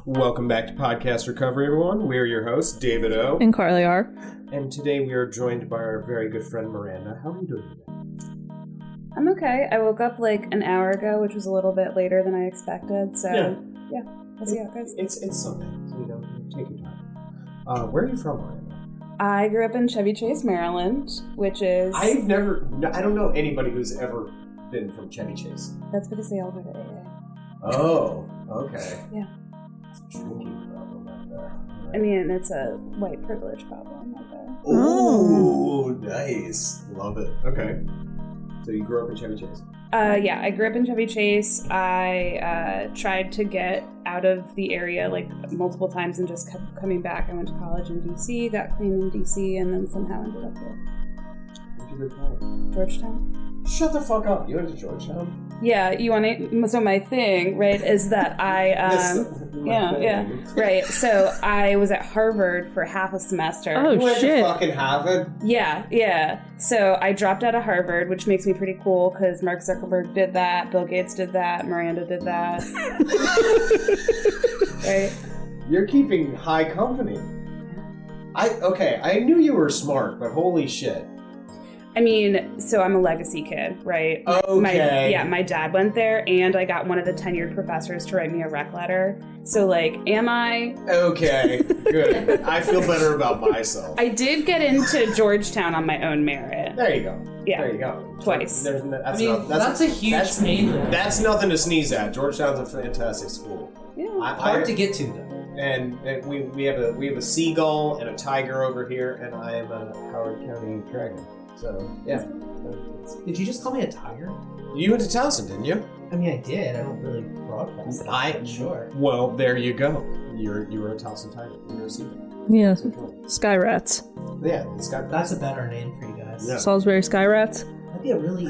Welcome back to Podcast Recovery, everyone. We're your hosts, David O. And Carly R. And today we are joined by our very good friend, Miranda. How are you doing today? I'm okay. I woke up like an hour ago, which was a little bit later than I expected. So, yeah we'll see how it goes. It's Sunday, so take your time. Where are you from, Miranda? I grew up in Chevy Chase, Maryland, which is... I don't know anybody who's ever been from Chevy Chase. That's because they all go to AA. Oh, okay. Yeah. It's a drinking problem out there. I mean, it's a white privilege problem out there. Ooh, nice. Love it. Okay. So you grew up in Chevy Chase? Yeah, I grew up in Chevy Chase. I tried to get out of the area like multiple times and just kept coming back. I went to college in D.C., got clean in D.C., and then somehow ended up here. Where'd you go to college? Georgetown. Shut the fuck up. You went to Georgetown? Yeah, you want to... So my thing, right, is that I... right. So I was at Harvard for half a semester. Oh, you went shit. to fucking Harvard? Yeah. So I dropped out of Harvard, which makes me pretty cool because Mark Zuckerberg did that, Bill Gates did that, Miranda did that. Right? You're keeping high company. I knew you were smart, but holy shit. I mean, so I'm a legacy kid, right? Okay. My dad went there, and I got one of the tenured professors to write me a rec letter. So, like, am I... Okay, good. I feel better about myself. I did get into Georgetown on my own merit. There you go. Yeah. There you go. Twice. That's a huge pain. That's nothing to sneeze at. Georgetown's a fantastic school. Yeah. Hard to get to, though. And we have a seagull and a tiger over here, and I am a Howard County dragon. So, yeah. Did you just call me a tiger? You went to Towson, didn't you? I mean, I did. I don't really broadcast it. Sure. Well, there you go. You were a Towson tiger. You were a seagull. Yeah. Sky Rats. Yeah, it's got... That's a better name for you guys. Yeah. Salisbury Sky Rats. That'd be a really...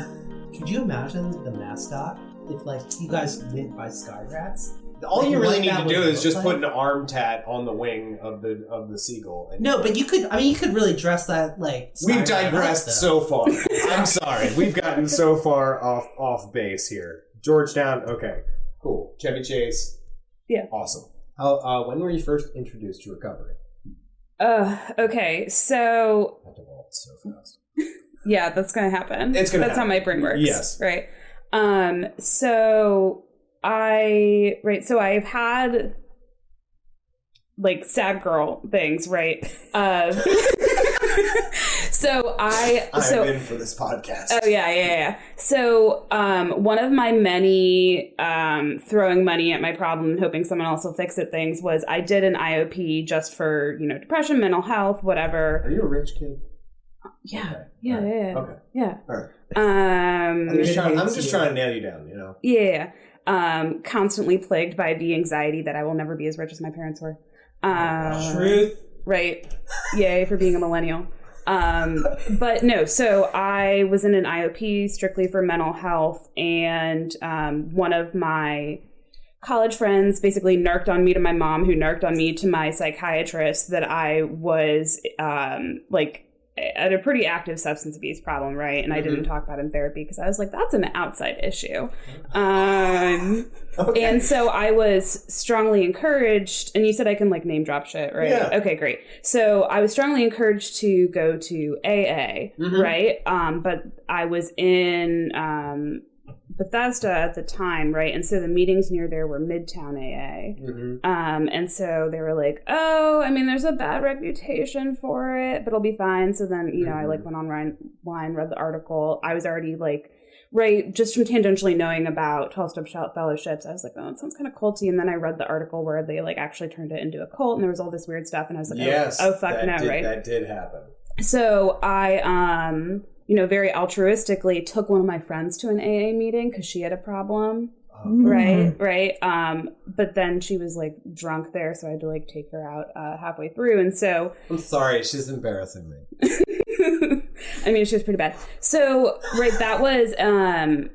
Could you imagine the mascot if, like, you guys went by Sky Rats? All you really need to do is just put an arm tat on the wing of the seagull. No, but you could really dress that like... We've digressed so far. I'm sorry. We've gotten so far off base here. Georgetown, okay. Cool. Chevy Chase. Yeah. Awesome. How? When were you first introduced to recovery? Okay, so... I have to evolve so fast. Yeah, that's going to happen. It's going to happen. That's how my brain works. Yes. Right. So I've had like sad girl things, right? So I'm in for this podcast. Oh yeah. So one of my many throwing money at my problem and hoping someone else will fix it things was I did an IOP just for, depression, mental health, whatever. Are you a rich kid? Yeah. Okay. Yeah. Right. Yeah. Okay. Yeah. All right. I'm just trying to nail you down, Yeah. Constantly plagued by the anxiety that I will never be as rich as my parents were. Truth. Right. Yay for being a millennial. But no, so I was in an IOP strictly for mental health, and one of my college friends basically narked on me to my mom, who narked on me to my psychiatrist, that I was at a pretty active substance abuse problem, right? And I didn't talk about it in therapy because I was like, that's an outside issue. Okay. And so I was strongly encouraged, and you said I can like name drop shit, right? Yeah. Okay, great. So I was strongly encouraged to go to AA, right? But I was in Bethesda at the time, right? And so the meetings near there were Midtown AA. And so they were like, oh, I mean, there's a bad reputation for it, but it'll be fine. So then, I like went online, read the article. I was already like, right, just from tangentially knowing about 12-step fellowships, I was like, oh, it sounds kind of culty. And then I read the article where they like actually turned it into a cult, and there was all this weird stuff. And I was like, oh fuck no, right? That did happen. So I, very altruistically took one of my friends to an AA meeting because she had a problem. Right. But then she was like drunk there, so I had to like take her out halfway through. And so I'm sorry, she's embarrassing me. I mean, she was pretty bad. So, right, that was, and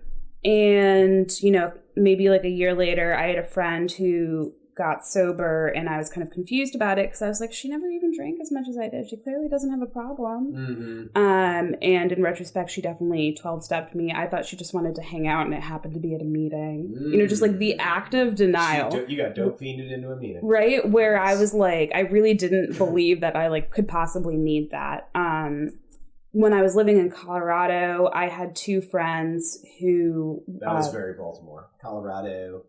maybe like a year later, I had a friend who got sober, and I was kind of confused about it because I was like, she never even drank as much as I did. She clearly doesn't have a problem. And in retrospect, she definitely 12-stepped me. I thought she just wanted to hang out, and it happened to be at a meeting. You know, just like the act of denial. You got dope fiended into a meeting. Right? Where I was like, I really didn't believe that I like could possibly need that. When I was living in Colorado, I had 2 friends who... That was very Baltimore. Colorado.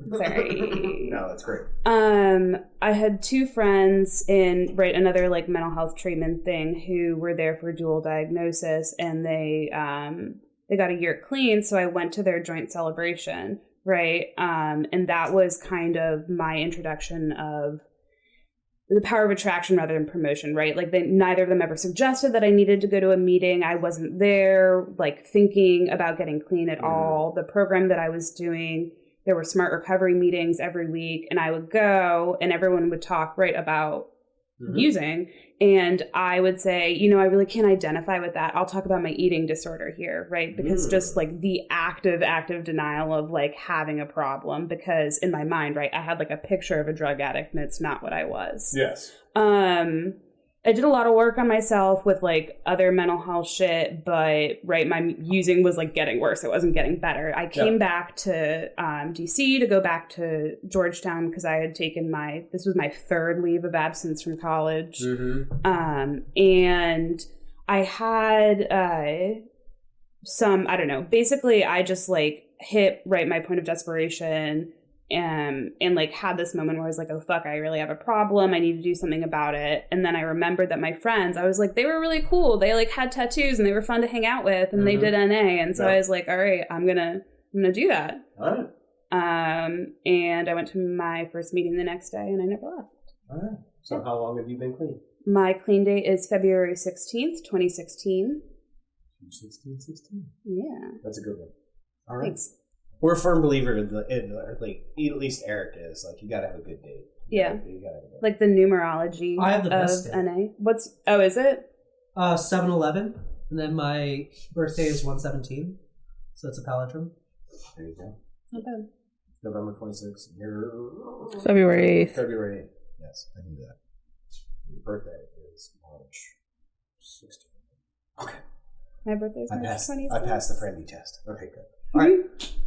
Sorry. No, that's great. I had 2 friends in another like mental health treatment thing who were there for dual diagnosis, and they got a year clean. So I went to their joint celebration, right? And that was kind of my introduction of the power of attraction rather than promotion, right? Like neither of them ever suggested that I needed to go to a meeting. I wasn't there like thinking about getting clean at all. The program that I was doing, there were smart recovery meetings every week, and I would go and everyone would talk about using. And I would say, you know, I really can't identify with that. I'll talk about my eating disorder here, right? Because just like the active denial of like having a problem, because in my mind, right, I had like a picture of a drug addict and it's not what I was. Yes. I did a lot of work on myself with like other mental health shit, but right, my using was like getting worse. It wasn't getting better. I came back to DC to go back to Georgetown because I had taken this was my 3rd leave of absence from college. And I had some, I don't know, basically I just like hit my point of desperation. And like had this moment where I was like, oh fuck, I really have a problem. I need to do something about it. And then I remembered that my friends, I was like, they were really cool. They like had tattoos and they were fun to hang out with, and they did NA. And so I was like, all right, I'm gonna do that. All right. And I went to my first meeting the next day, and I never left. All right. So how long have you been clean? My clean date is February 16th, 2016. 16. Yeah. That's a good one. All right. Thanks. We're a firm believer in like at least Eric is, like, you gotta have a good date. Yeah. You gotta have a good Like the numerology I have the of best day. NA. Is it? 7-11, and then my birthday is 1/17, so it's a palindrome. There you go. Not bad. November 26th. February 8th. February 8th. Yes, I knew that. Your birthday is March 16th. Okay. My birthday is March 26th. I passed the friendly test. Okay, good. All right.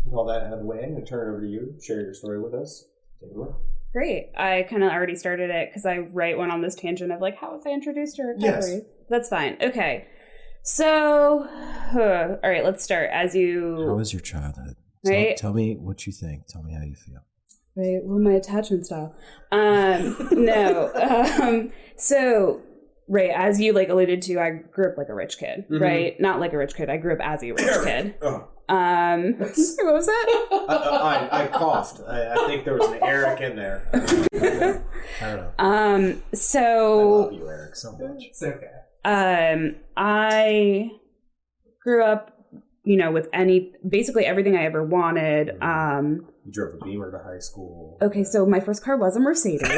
With all that out of the way, I'm going to turn it over to you. Share your story with us. Take it away. Great. I kind of already started it because I went on this tangent of like, how was I introduced to recovery? Yes. That's fine. Okay. So, all right, let's start. How was your childhood? Right? Tell me what you think. Tell me how you feel. Right. Well, my attachment style. No. So, right, as you like alluded to, I grew up like a rich kid, right? Not like a rich kid. I grew up as a rich kid. What was that? I coughed. I think there was an Eric in there. I don't know. So I love you, Eric, so much. It's okay. I grew up, you know, with basically everything I ever wanted. You drove a Beamer to high school. Okay, so my first car was a Mercedes.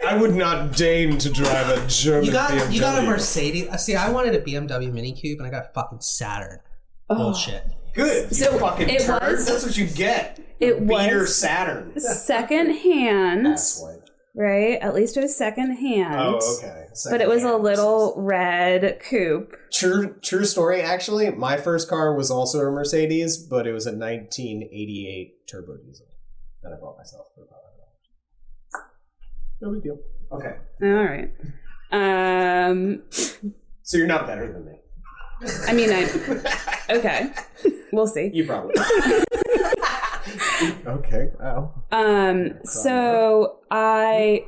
I would not deign to drive a German BMW. You got a Mercedes. See, I wanted a BMW Mini Coupe, and I got a fucking Saturn. Bullshit. Good. You So fucking it turd. was- That's what you get. It Beater was Saturn. secondhand, Asswipe. right? At least it was secondhand. Oh, okay. But it was a Secondhand. little red coupe. True story, actually. My first car was also a Mercedes, but it was a 1988 turbo diesel that I bought myself for $500. No big deal. Okay. All right. So you're not better than me. I mean, okay. We'll see. You probably. Okay. Oh. So I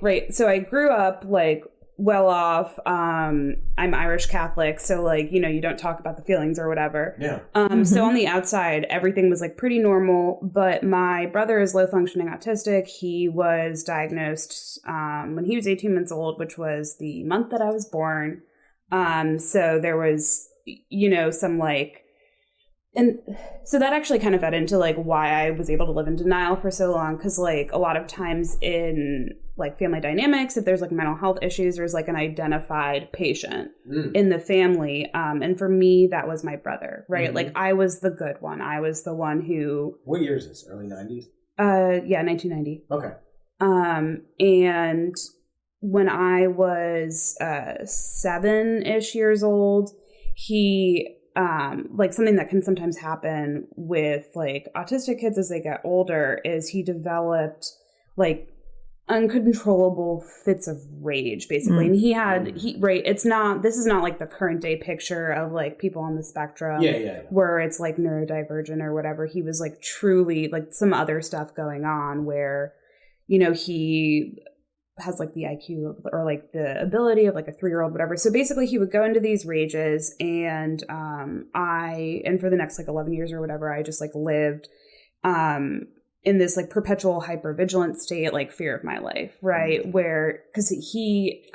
grew up like well off. I'm Irish Catholic, so like, you know, you don't talk about the feelings or whatever. Yeah. So on the outside, everything was like pretty normal, but my brother is low functioning autistic. He was diagnosed when he was 18 months old, which was the month that I was born. So there was, you know, some like, and so that actually kind of fed into like why I was able to live in denial for so long. Cause like a lot of times in like family dynamics, if there's like mental health issues, there's like an identified patient in the family. And for me, that was my brother, right? Like I was the good one. I was the one who... What year is this? Early 90s? Yeah, 1990. Okay. And when I was 7-ish years old, he like something that can sometimes happen with like autistic kids as they get older is he developed like uncontrollable fits of rage, basically. And this is not like the current day picture of like people on the spectrum where it's like neurodivergent or whatever. He was like truly like some other stuff going on where, you know, he has like the IQ or like the ability of like a 3-year-old, whatever. So basically he would go into these rages and for the next like 11 years or whatever, I just like lived in this like perpetual hypervigilant state, like fear of my life, right? Where, because he,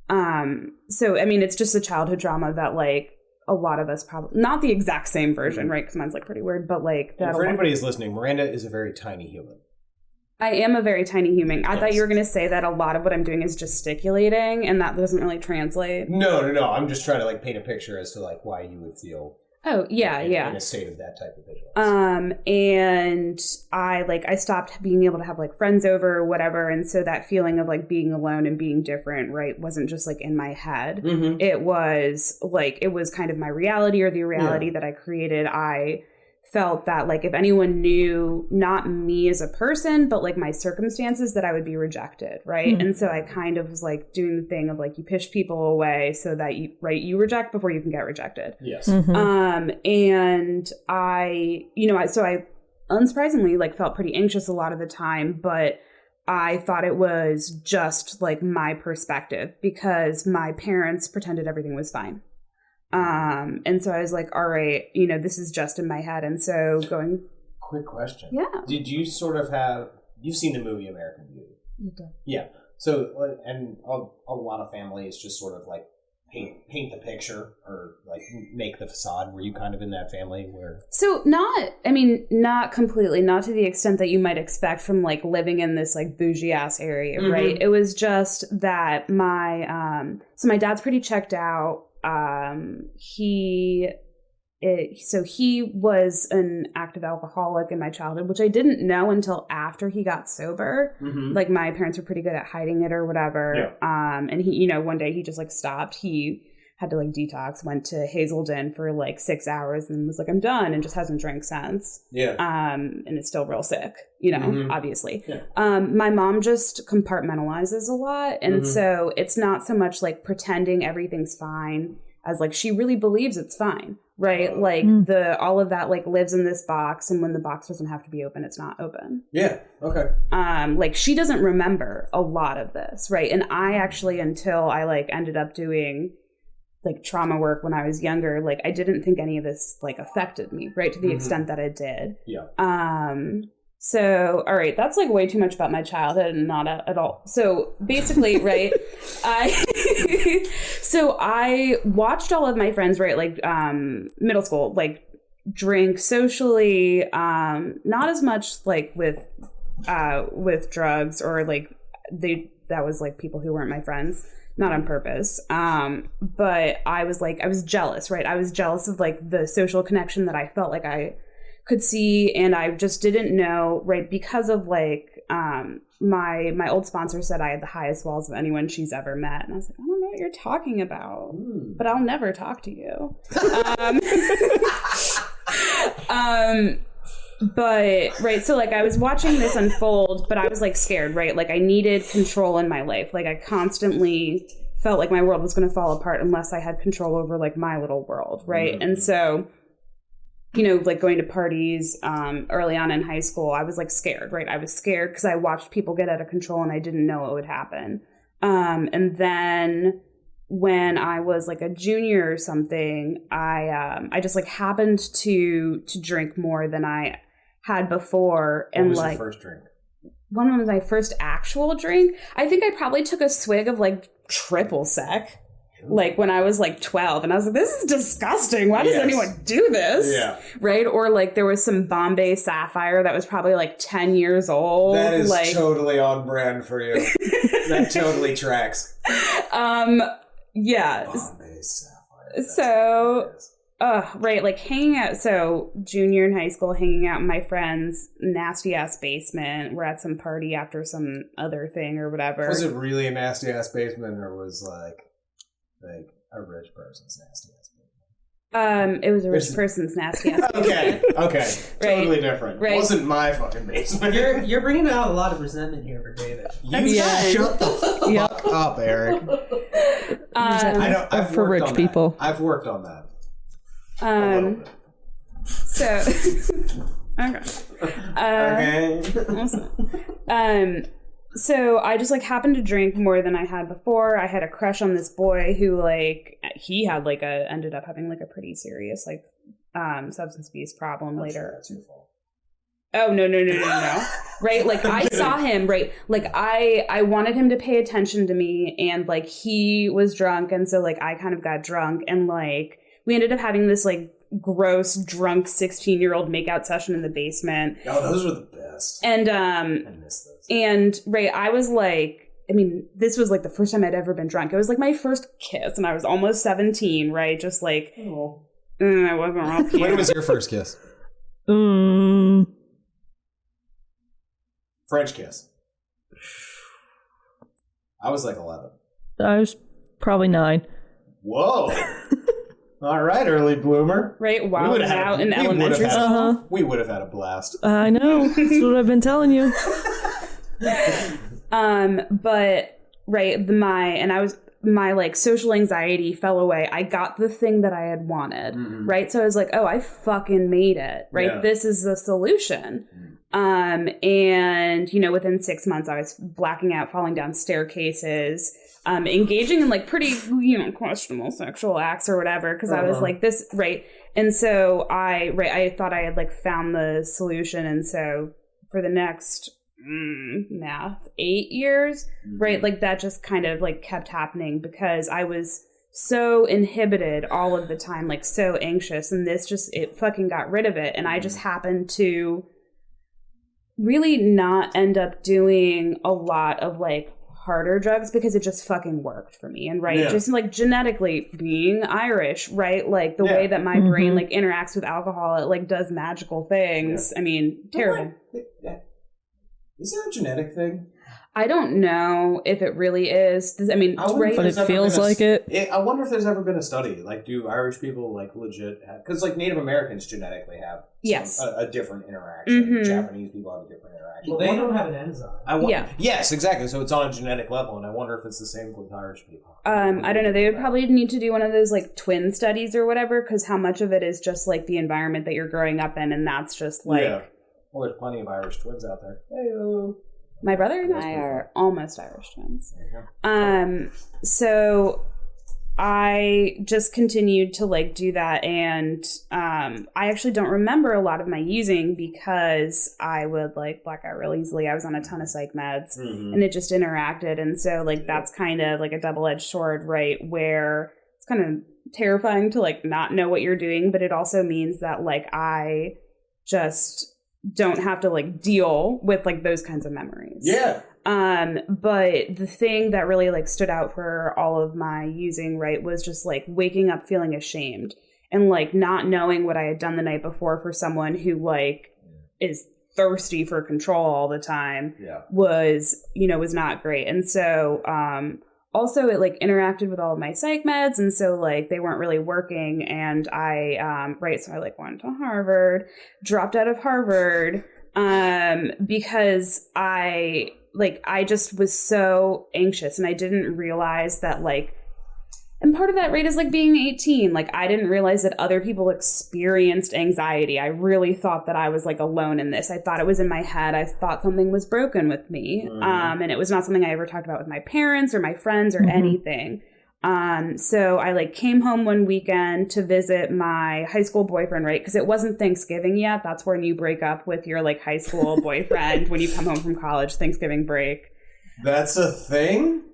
so I mean, it's just a childhood trauma that like a lot of us probably, not the exact same version, right? Because mine's like pretty weird, but like that. For anybody who's listening, Miranda is a very tiny human. I am a very tiny human. I thought you were going to say that a lot of what I'm doing is gesticulating, and that doesn't really translate. No. I'm just trying to like paint a picture as to like why you would feel. Oh, yeah, in a state of that type of vigilance. And I stopped being able to have like friends over or whatever. And so that feeling of like being alone and being different, right, wasn't just like in my head. Mm-hmm. It was kind of my reality or the reality that I created. I felt that like if anyone knew not me as a person, but like my circumstances, that I would be rejected. Right. Mm-hmm. And so I kind of was like doing the thing of like you push people away so that you reject before you can get rejected. Yes. Mm-hmm. And I unsurprisingly like felt pretty anxious a lot of the time, but I thought it was just like my perspective because my parents pretended everything was fine. And so I was like, all right, you know, this is just in my head. And so going. Quick question. Yeah. Did you sort of you've seen the movie American Beauty? You did. Yeah. So, and a lot of families just sort of like paint the picture or like make the facade. Were you kind of in that family where? So not completely, not to the extent that you might expect from like living in this like bougie ass area, mm-hmm. right? It was just that my dad's pretty checked out. He was an active alcoholic in my childhood, which I didn't know until after he got sober. Mm-hmm. Like my parents were pretty good at hiding it or whatever. Yeah. And he, you know, one day he just like stopped. He had to like detox, went to Hazelden for like 6 hours and was like, I'm done, and just hasn't drank since. Yeah. And is still real sick, you know, mm-hmm. obviously. Yeah. My mom just compartmentalizes a lot. And mm-hmm. so it's not so much like pretending everything's fine as like she really believes it's fine, right? Like all of that like lives in this box, and when the box doesn't have to be open, it's not open. Yeah. Okay. Like she doesn't remember a lot of this, right? And I actually, until I like ended up doing like trauma work when I was younger, like I didn't think any of this like affected me, right? To the mm-hmm. extent that it did. Yeah. So, all right, that's like way too much about my childhood and not at all. So basically, right, I watched all of my friends, right, like middle school, like drink socially, not as much like with drugs or like that was like people who weren't my friends. Not on purpose. But I was jealous, right? I was jealous of like the social connection that I felt like I could see. And I just didn't know, right? Because of like, my old sponsor said I had the highest walls of anyone she's ever met. And I was like, I don't know what you're talking about, but I'll never talk to you. But, right, so, like, I was watching this unfold, but I was, like, scared, right? Like, I needed control in my life. Like, I constantly felt like my world was going to fall apart unless I had control over, like, my little world, right? Mm-hmm. And so, you know, like, going to parties early on in high school, I was, like, scared, right? I was scared because I watched people get out of control and I didn't know what would happen. And then when I was like a junior or something, I just like happened to drink more than I had before. And what was like your first drink? One was my first actual drink. I think I probably took a swig of like triple sec, like when I was like 12, and I was like, this is disgusting. Why does anyone do this? Yeah. Right. Or like there was some Bombay Sapphire that was probably like 10 years old. That is like, totally on brand for you. That totally tracks. Yeah. Bombay Sapphire. So right, like hanging out. So junior in high school, hanging out in my friend's nasty ass basement. We're at some party after some other thing or whatever. Was it really a nasty ass basement, or was like a rich person's nasty ass basement? It was a rich person's nasty ass basement. Okay, Right. Totally different. Right. It wasn't my fucking basement. You're bringing out a lot of resentment here for David. You shut the fuck up, Eric. I know. I've for worked rich on people. That. I've worked on that. So okay. Okay. So I just like happened to drink more than I had before. I had a crush on this boy who he had ended up having like a pretty serious substance abuse problem later. Sure that's your fault. Oh, no. Right? Like, I saw him, right? Like, I wanted him to pay attention to me, and, like, he was drunk, and so, like, I kind of got drunk, and, like, we ended up having this, like, gross, drunk 16-year-old makeout session in the basement. Oh, those were the best. And, I miss those. And, right, I was, like, I mean, this was, like, the first time I'd ever been drunk. It was, like, my first kiss, and I was almost 17, right? Just, like, I wasn't real cute. When was your first kiss? French kiss. I was like 11. I was probably 9. Whoa. All right, early bloomer. Right, while I was out in elementary school. We would have had a blast. I know. That's what I've been telling you. But right, my like social anxiety fell away. I got the thing that I had wanted, right? So I was like, oh, I fucking made it, right? Yeah. This is the solution. And, within 6 months, I was blacking out, falling down staircases, engaging in like pretty, questionable sexual acts or whatever. Cause I was like this, right. And so I thought I had like found the solution. And so for the next 8 years, right. Like that just kind of like kept happening because I was so inhibited all of the time, like so anxious. And it fucking got rid of it. And I just happened to really not end up doing a lot of like harder drugs because it just fucking worked for me. And just like genetically being Irish, right? Like the way that my brain like interacts with alcohol, it like does magical things. I mean, terrible. Is there a genetic thing? I don't know if it really is. I mean, but it feels like it. I wonder if there's ever been a study. Like, do Irish people like legit have? Because like Native Americans genetically have a different interaction. Japanese people have a different interaction. Well, they don't have an enzyme. Yes, exactly. So it's on a genetic level, and I wonder if it's the same with Irish people. I don't know. They would probably need to do one of those like twin studies or whatever, because how much of it is just like the environment that you're growing up in, and that's just like. Yeah. Well, there's plenty of Irish twins out there. Hey-o. My brother and I are almost Irish twins. So I just continued to like do that, and I actually don't remember a lot of my using because I would like black out real easily. I was on a ton of psych meds, and it just interacted, and so like that's kind of like a double-edged sword, right? Where it's kind of terrifying to like not know what you're doing, but it also means that like I just don't have to like deal with like those kinds of memories. Yeah. But the thing that really like stood out for all of my using, right, was just like waking up feeling ashamed and like not knowing what I had done the night before for someone who like is thirsty for control all the time was not great. And so, also, it like interacted with all of my psych meds, and so like they weren't really working. And I, so I like went to Harvard, dropped out of Harvard, because I just was so anxious, and I didn't realize that like, and part of that rate is like being 18. Like I didn't realize that other people experienced anxiety. I really thought that I was like alone in this. I thought it was in my head. I thought something was broken with me. And it was not something I ever talked about with my parents or my friends or anything. So I like came home one weekend to visit my high school boyfriend, right? Because it wasn't Thanksgiving yet. That's when you break up with your like high school boyfriend when you come home from college, Thanksgiving break. That's a thing?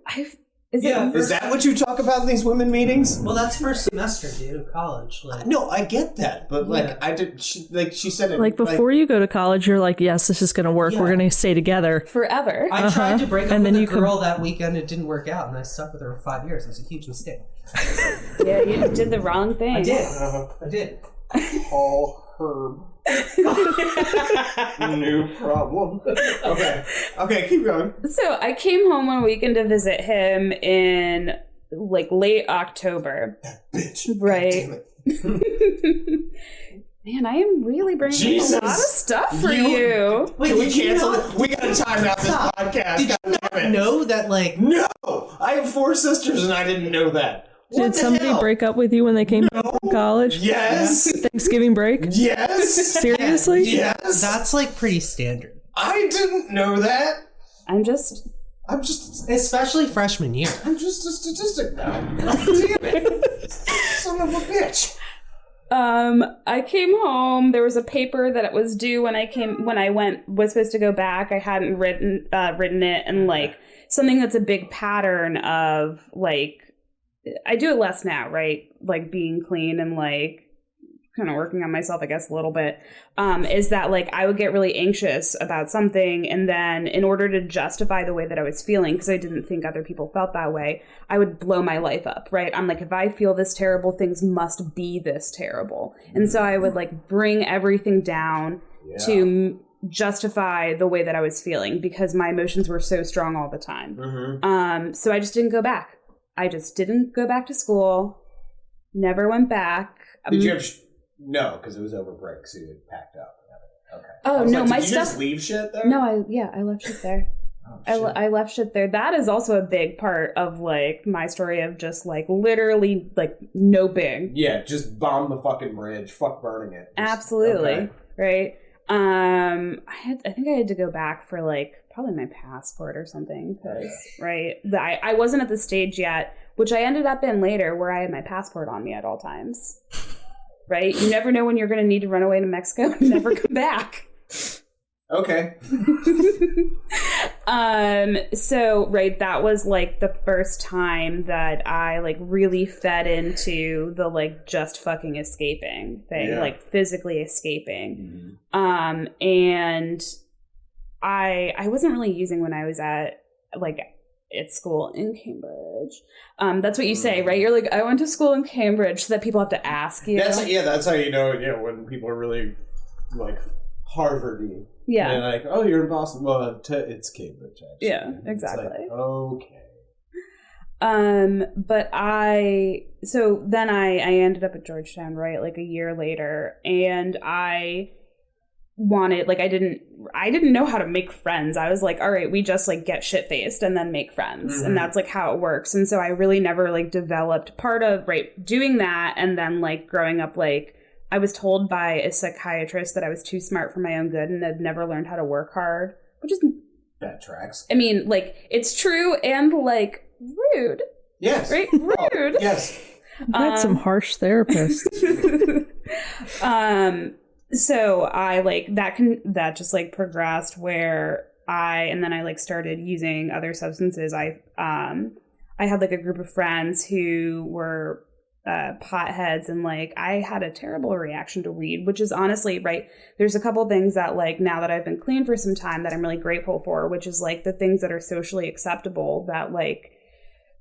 Is that what you talk about in these women meetings? Well, that's first semester, dude, of college. Like, no, I get that, but like I did, she said it like before you go to college. You're like, yes, this is going to work. Yeah. We're going to stay together forever. I tried to break up with a girl that weekend. It didn't work out, and I stuck with her for 5 years. It was a huge mistake. Yeah, you did the wrong thing. I did. Paul Herb. New problem. Okay, keep going. So I came home one weekend to visit him in like late October. That bitch. Right. God damn it. Man, I am really bringing Jesus. up a lot of stuff for you. Wait, Can we did you cancel know- it? We gotta time out this Stop. podcast. Did you God not damn it. know that, like... No! I have 4 sisters and I didn't know that. What Did the somebody hell? break up with you when they came back from college? Yes! Thanksgiving break? Yes! Seriously? Yes! That's, like, pretty standard. I didn't know that! I'm just Especially freshman year. I'm just a statistic now. God damn it! Son of a bitch! I came home. There was a paper that it was due when I was supposed to go back. I hadn't written it, and like something that's a big pattern of like, I do it less now, right? Like being clean and like kind of working on myself, I guess, a little bit, is that like I would get really anxious about something, and then in order to justify the way that I was feeling, because I didn't think other people felt that way, I would blow my life up, right? I'm like, if I feel this terrible, things must be this terrible. And so I would like bring everything down to justify the way that I was feeling, because my emotions were so strong all the time. Mm-hmm. So I just didn't go back. I just didn't go back to school. Never went back. Did you have... No, because it was over break, so you had packed up. Okay. Oh, no, like, my did you stuff... just leave shit there? No, I left shit there. Oh, shit. I left shit there. That is also a big part of like my story of just like literally like noping. Yeah, just bomb the fucking bridge. Fuck burning it. Absolutely. Okay. Right. I think I had to go back for like probably my passport or something, because right, I wasn't at the stage yet, which I ended up in later, where I had my passport on me at all times. Right? You never know when you're going to need to run away to Mexico and never come back. Okay. So, right, that was like the first time that I like really fed into the like just fucking escaping thing, like physically escaping. Mm-hmm. And I wasn't really using when I was at school in Cambridge. That's what you say, right? You're like, I went to school in Cambridge, so that people have to ask you. That's how you know, when people are really like Harvard-y. Yeah. And they're like, oh, you're in Boston. Well, it's Cambridge, actually. Yeah, exactly. It's like, okay. But so then I ended up at Georgetown, right? Like a year later, and I wanted, like, I didn't know how to make friends. I was like, all right, we just like get shit-faced and then make friends. Mm-hmm. And that's like how it works. And so I really never like developed part of doing that. And then like growing up, like I was told by a psychiatrist that I was too smart for my own good and had never learned how to work hard, which is... That tracks. I mean, like, it's true and like rude. Yes. Right? Rude. Oh, yes. I've had some harsh therapists. So I like that just like progressed where I like started using other substances. I had like a group of friends who were potheads, and like I had a terrible reaction to weed, which is honestly, right, there's a couple things that like now that I've been clean for some time that I'm really grateful for, which is like the things that are socially acceptable that like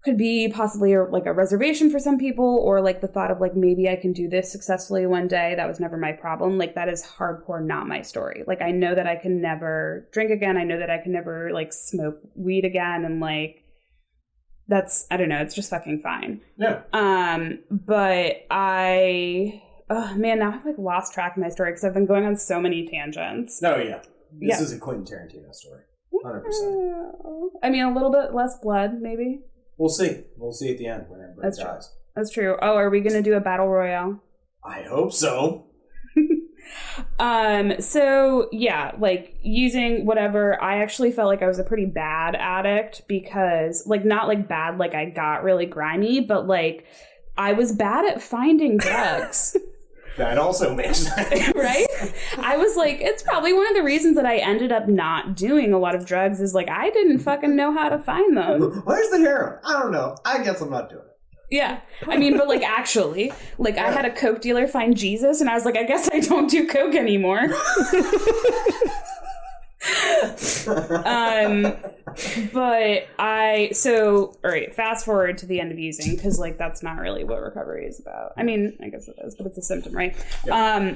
could be possibly like a reservation for some people, or like the thought of like maybe I can do this successfully one day. That was never my problem. Like that is hardcore not my story. Like I know that I can never drink again. I know that I can never like smoke weed again, and like that's, I don't know, it's just fucking fine. Yeah. But now I've like lost track of my story because I've been going on so many tangents. No, yeah. This is a Quentin Tarantino story. 100%. I mean, a little bit less blood, maybe. We'll see. We'll see at the end when everybody That's dies. True. That's true. Oh, are we going to do a battle royale? I hope so. So yeah, like using whatever, I actually felt like I was a pretty bad addict because like, not like bad, like I got really grimy, but like I was bad at finding drugs. That also makes sense. Right? I was like, it's probably one of the reasons that I ended up not doing a lot of drugs is like, I didn't fucking know how to find them. Where's the heroin? I don't know. I guess I'm not doing it. Yeah. I mean, but like actually, like I had a coke dealer find Jesus and I was like, I guess I don't do coke anymore. But all right, fast forward to the end of using, because like that's not really what recovery is about. I mean, I guess it is, but it's a symptom, right? Yeah.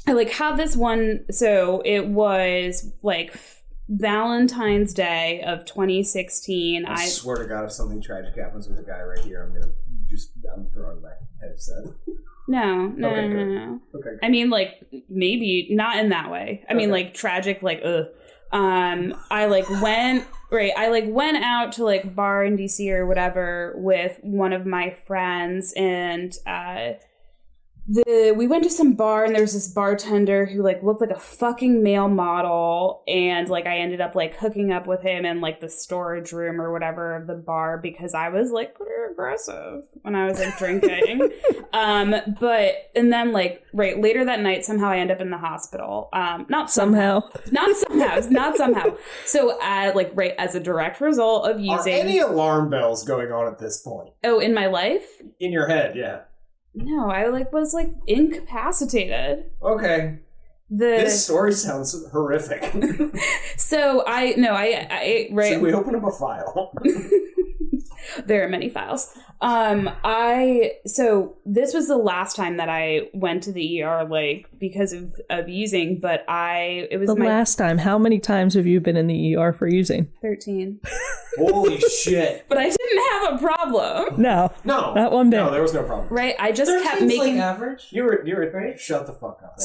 I like had this one, so it was like Valentine's Day of 2016. I swear to God, if something tragic happens with a guy right here, I'm throwing my headset. No. Okay. I mean, like, maybe not in that way. I mean, like, tragic, like, ugh. I went out to like bar in DC or whatever with one of my friends, and we went to some bar, and there was this bartender who like looked like a fucking male model, and like I ended up like hooking up with him in like the storage room or whatever of the bar because I was like pretty aggressive when I was like drinking. And then like later that night somehow I end up in the hospital. Not somehow. So as a direct result of using. Are any alarm bells going on at this point? Oh, in my life? In your head, yeah. No, I was incapacitated. Okay. This story sounds horrific. So Should we open up a file? There are many files. So this was the last time that I went to the ER, like because of using, but it was the last time. How many times have you been in the ER for using? 13. Holy shit. But I didn't have a problem. No, not one bit. No, there was no problem. Right. I just kept making like average. You were right? Shut the fuck up.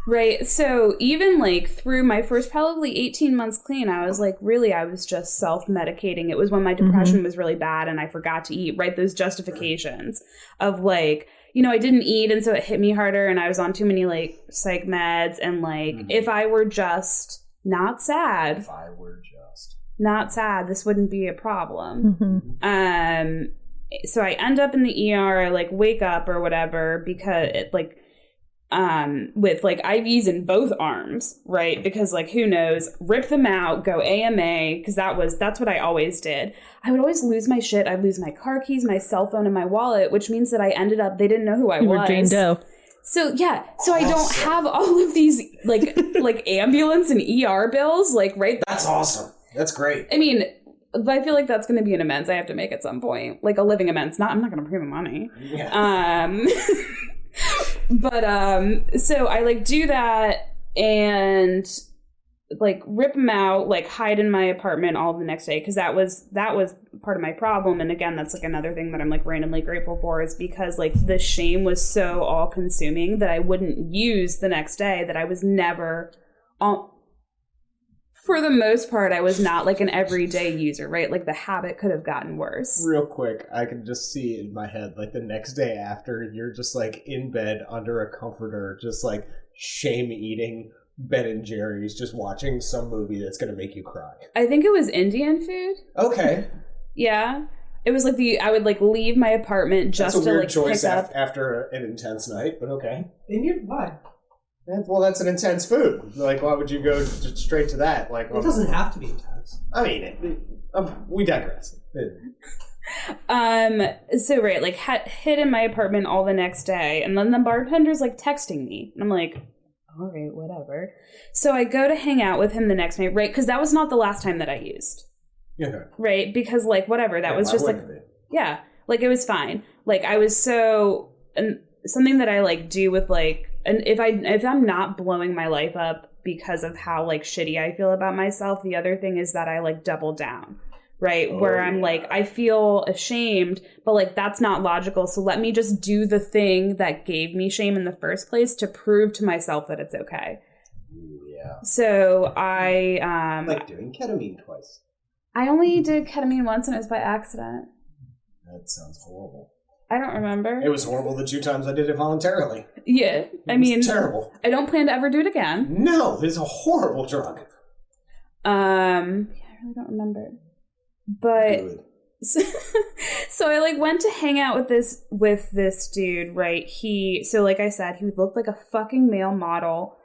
Right. So even like through my first probably 18 months clean, I was just self-medicating. It was when my depression was really bad and I forgot to eat, right? Those justifications of like, I didn't eat and so it hit me harder and I was on too many like psych meds and like if I were just not sad, this wouldn't be a problem. So I end up in the ER, I like wake up or whatever because it like with like IVs in both arms, right? Because like who knows, rip them out, go AMA, because that's what I always did. I would always lose my shit. I'd lose my car keys, my cell phone, and my wallet, which means that they didn't know who I was. You were Jane Doe. So yeah, so I don't have all of these like ambulance and ER bills, like right. That's awesome. That's great. I mean, I feel like that's going to be an amends I have to make at some point, like a living amends. I'm not going to pay the money. Yeah. But so I like do that and like rip them out, like hide in my apartment all the next day because that was part of my problem. And again, that's like another thing that I'm like randomly grateful for is because like the shame was so all consuming that I wouldn't use the next day, that I was never for the most part, I was not like an everyday user, right? Like the habit could have gotten worse. Real quick, I can just see in my head, like the next day after, you're just like in bed under a comforter, just like shame eating Ben and Jerry's, just watching some movie that's going to make you cry. I think it was Indian food. Okay. Yeah. It was like I would like leave my apartment just to like choice pick up. After an intense night, but okay. Indian? Why? Well, that's an intense food. Like, why would you go straight to that? Like, it doesn't have to be intense. I mean, we digress. So right, like hid in my apartment all the next day, and then the bartender's like texting me, and I'm like, all right, whatever. So I go to hang out with him the next night, right? Because that was not the last time that I used. Yeah. Right, because like whatever, that was just like, yeah, like it was fine. Like I was so, and something that I like do with like. And if I'm not blowing my life up because of how like shitty I feel about myself, the other thing is that I like double down, right? Where I'm like, I feel ashamed, but like that's not logical. So let me just do the thing that gave me shame in the first place to prove to myself that it's okay. Yeah. So I like doing ketamine twice. I only did ketamine once and it was by accident. That sounds horrible. I don't remember. It was horrible the 2 times I did it voluntarily. Yeah, I mean, terrible. I don't plan to ever do it again. No, it's a horrible drug. I really don't remember. But so I like went to hang out with this dude, right? So like I said, he looked like a fucking male model.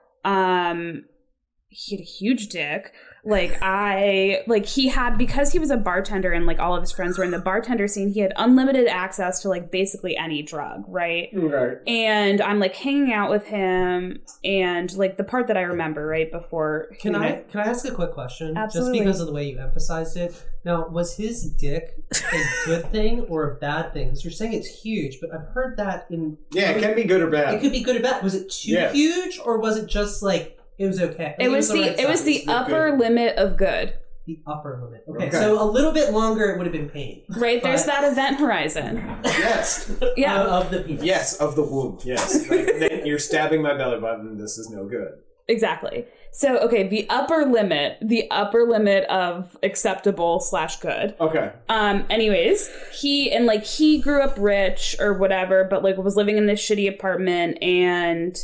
he had a huge dick. He had, because he was a bartender and like all of his friends were in the bartender scene, he had unlimited access to like basically any drug, right? Right. And I'm like hanging out with him, and like the part that I remember right before. Can I ask a quick question? Absolutely. Just because of the way you emphasized it. Now, was his dick a good thing or a bad thing? Because you're saying it's huge, but I've heard that in... Yeah, it can be good or bad. It could be good or bad. Was it too huge, or was it just like... It was okay. It was the upper limit of good. The upper limit. Okay, so a little bit longer, it would have been pain. Right, there's that event horizon. Yes. Yeah. Of the penis. Yes, of the womb. Yes. Then you're stabbing my belly button. This is no good. Exactly. So, okay, the upper limit of acceptable / good. Okay. Anyways, he grew up rich or whatever, but like was living in this shitty apartment and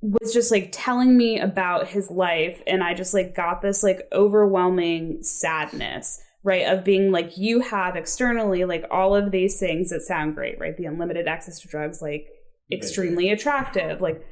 was just like telling me about his life, and I just like got this like overwhelming sadness, right, of being like, you have externally like all of these things that sound great, right? The unlimited access to drugs, like extremely attractive, like,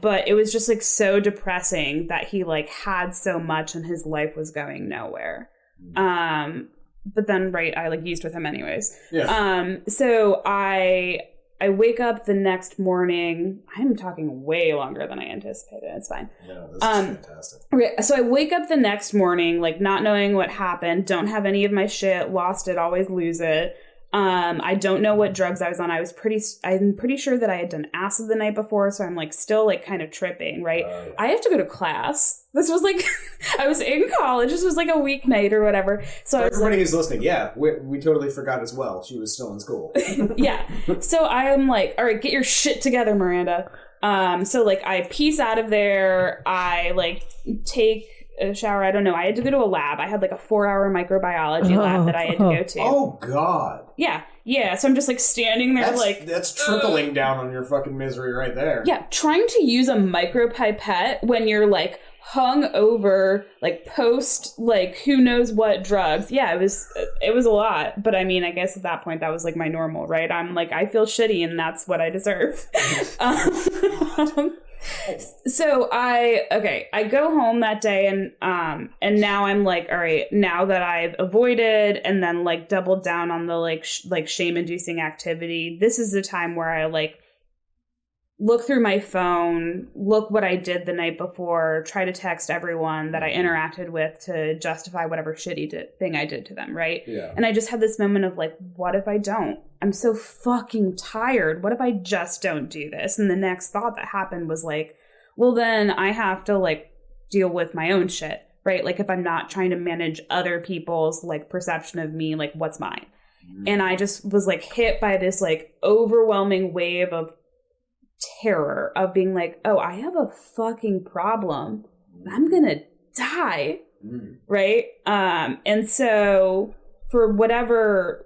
but it was just like so depressing that he like had so much and his life was going nowhere. But then, right, I like used with him anyways. Yeah. So I wake up the next morning. I'm talking way longer than I anticipated. It's fine. Yeah, this is fantastic. Okay, so I wake up the next morning, like not knowing what happened, don't have any of my shit, lost it, always lose it. I don't know what drugs I was on. I'm pretty sure that I had done acid the night before, so I'm like still like kind of tripping, right? I have to go to class. This was like, I was in college. This was like a weeknight or whatever. So for everybody who's listening, yeah, we totally forgot as well. She was still in school. Yeah. So I am like, all right, get your shit together, Miranda. So like I peace out of there. I like take a shower. I don't know. I had to go to a lab. I had like a 4-hour microbiology lab that I had to go to. Oh God. Yeah. So I'm just like standing there, that's trickling down on your fucking misery right there. Yeah, trying to use a micropipette when you're like hung over, like post, like who knows what drugs. Yeah, it was a lot. But I mean, I guess at that point that was like my normal, right? I'm like, I feel shitty and that's what I deserve. So I go home that day and now I'm like, all right, now that I've avoided and then like doubled down on the like shame inducing activity, this is the time where I like look through my phone, look what I did the night before, try to text everyone that I interacted with to justify whatever shitty thing I did to them, right? Yeah. And I just had this moment of like, what if I don't? I'm so fucking tired. What if I just don't do this? And the next thought that happened was like, well, then I have to like deal with my own shit, right? Like if I'm not trying to manage other people's like perception of me, like what's mine? And I just was like hit by this like overwhelming wave of terror of being like, oh, I have a fucking problem. I'm gonna die. Right? And so for whatever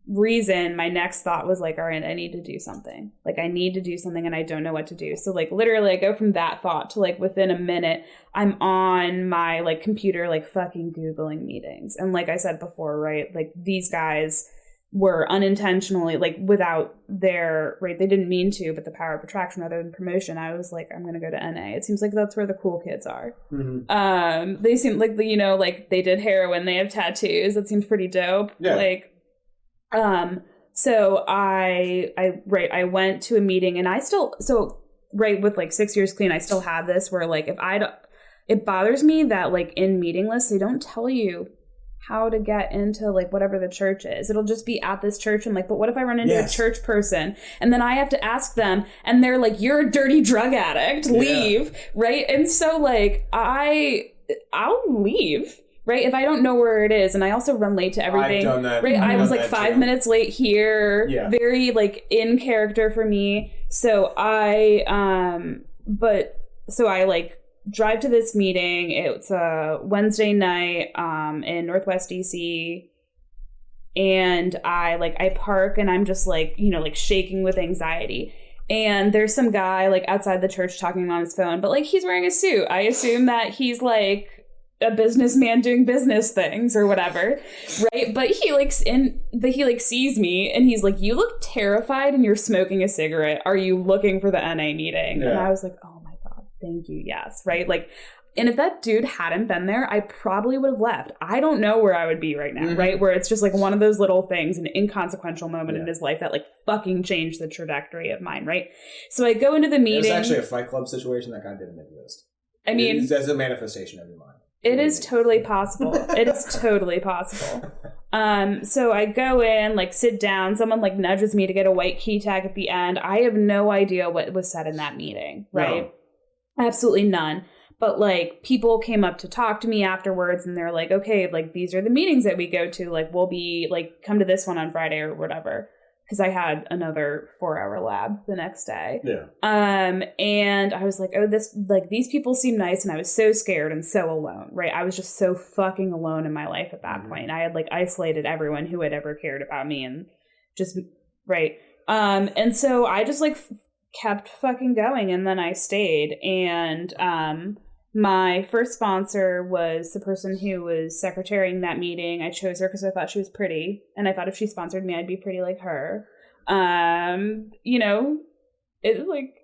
reason, my next thought was like, all right, I need to do something. Like I need to do something and I don't know what to do. So like literally I go from that thought to like within a minute, I'm on my like computer, like fucking Googling meetings. And like I said before, right, like these guys were unintentionally, like without their, right, they didn't mean to, but the power of attraction rather than promotion, I was like, I'm going to go to NA. It seems like that's where the cool kids are. Mm-hmm. They seem like, you know, like they did heroin, they have tattoos. That seems pretty dope. Yeah. Like, so I went to a meeting and I still, so right with like 6 years clean, I still have this where like, it bothers me that like in meeting lists, they don't tell you how to get into like whatever the church is. It'll just be at this church. I'm like, but what if I run into a church person and then I have to ask them and they're like, you're a dirty drug addict, leave. Right. And so like, I'll leave. Right. If I don't know where it is. And I also run late to everything. I've done that. Right. I was like 5 minutes late here. Yeah. Very like in character for me. So I like drive to this meeting. It's a Wednesday night in Northwest DC. And I park and I'm just like, you know, like shaking with anxiety. And there's some guy like outside the church talking on his phone, but like he's wearing a suit. I assume that he's like a businessman doing business things or whatever, right? But he sees me and he's like, you look terrified and you're smoking a cigarette. Are you looking for the NA meeting? Yeah. And I was like, oh my God, thank you, yes, right? Like, and if that dude hadn't been there, I probably would have left. I don't know where I would be right now, right? Where it's just like one of those little things, an inconsequential moment in his life that like fucking changed the trajectory of mine, right? So I go into the meeting. It was actually a Fight Club situation. That guy didn't exist. I mean, it's as a manifestation of your mind. It is totally possible. It is totally possible. So I go in, like, sit down. Someone, like, nudges me to get a white key tag at the end. I have no idea what was said in that meeting, right? No. Absolutely none. But, like, people came up to talk to me afterwards, and they're like, okay, like, these are the meetings that we go to. Like, we'll be, like, come to this one on Friday or whatever. Because I had another 4-hour lab the next day. Yeah. And I was like, oh, these people seem nice. And I was so scared and so alone, right? I was just so fucking alone in my life at that point. I had like isolated everyone who had ever cared about me and just, right. And so I just like kept fucking going. And then I stayed. And, my first sponsor was the person who was secretarying that meeting. I chose her because I thought she was pretty. And I thought if she sponsored me, I'd be pretty like her. You know, it like,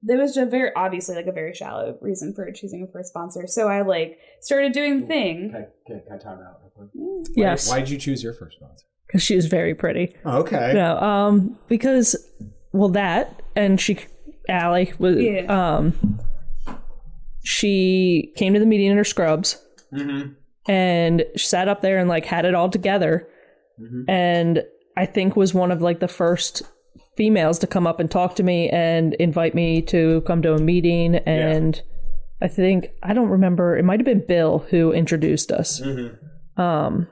there was just obviously like a very shallow reason for choosing a first sponsor. So I like started doing the thing. Can I time out? Yes. Why did you choose your first sponsor? Because she was very pretty. Oh, okay. No, because, well, that, and Allie was, she came to the meeting in her scrubs and she sat up there and like had it all together. And I think was one of like the first females to come up and talk to me and invite me to come to a meeting. And I think, I don't remember, it might've been Bill who introduced us. But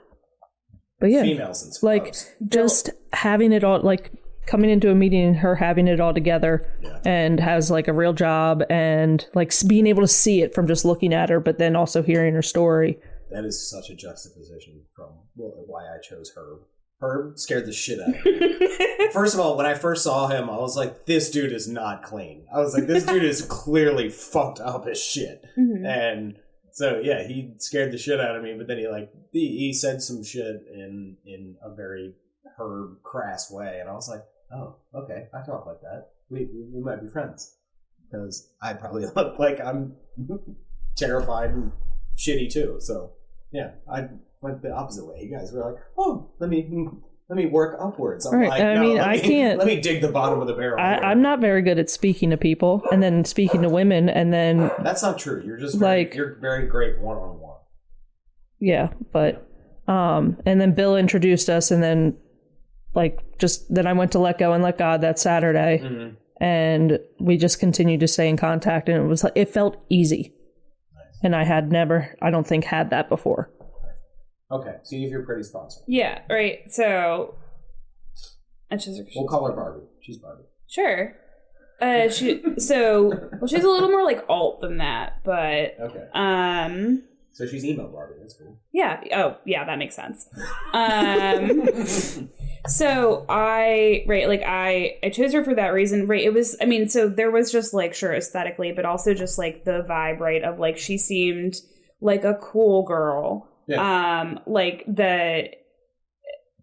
yeah, females and scrubs. Like just having it all, like coming into a meeting and her having it all together and has like a real job and like being able to see it from just looking at her, but then also hearing her story. That is such a juxtaposition from why I chose her. Her scared the shit out of me. First of all, when I first saw him, I was like, this dude is not clean. I was like, this dude is clearly fucked up as shit. And so, yeah, he scared the shit out of me, but then he said some shit in a very Herb crass way, and I was like, oh, okay, I talk like that. We might be friends. Because I probably look like I'm terrified and shitty too. So yeah, I went the opposite way. You guys were like, oh, let me work upwards. I'm right. like, I mean, I can't. Let me dig the bottom of the barrel. I'm not very good at speaking to people, and then speaking to women, and then that's not true. You're just you're very great one-on-one. Yeah, but and then Bill introduced us, and then then I went to Let Go and Let God that Saturday, and we just continued to stay in contact, and it felt easy. Nice. And I had never, I don't think, had that before. Okay, so you have your pretty sponsor. Yeah, right. So we'll call her Barbie. She's Barbie. Sure. She's a little more like alt than that, but okay. So she's emo Barbie. That's cool. Yeah. Oh, yeah, that makes sense. So I chose her for that reason, right? It was, I mean, so there was just like, sure, aesthetically, but also just like the vibe, right? Of like, she seemed like a cool girl. Yeah.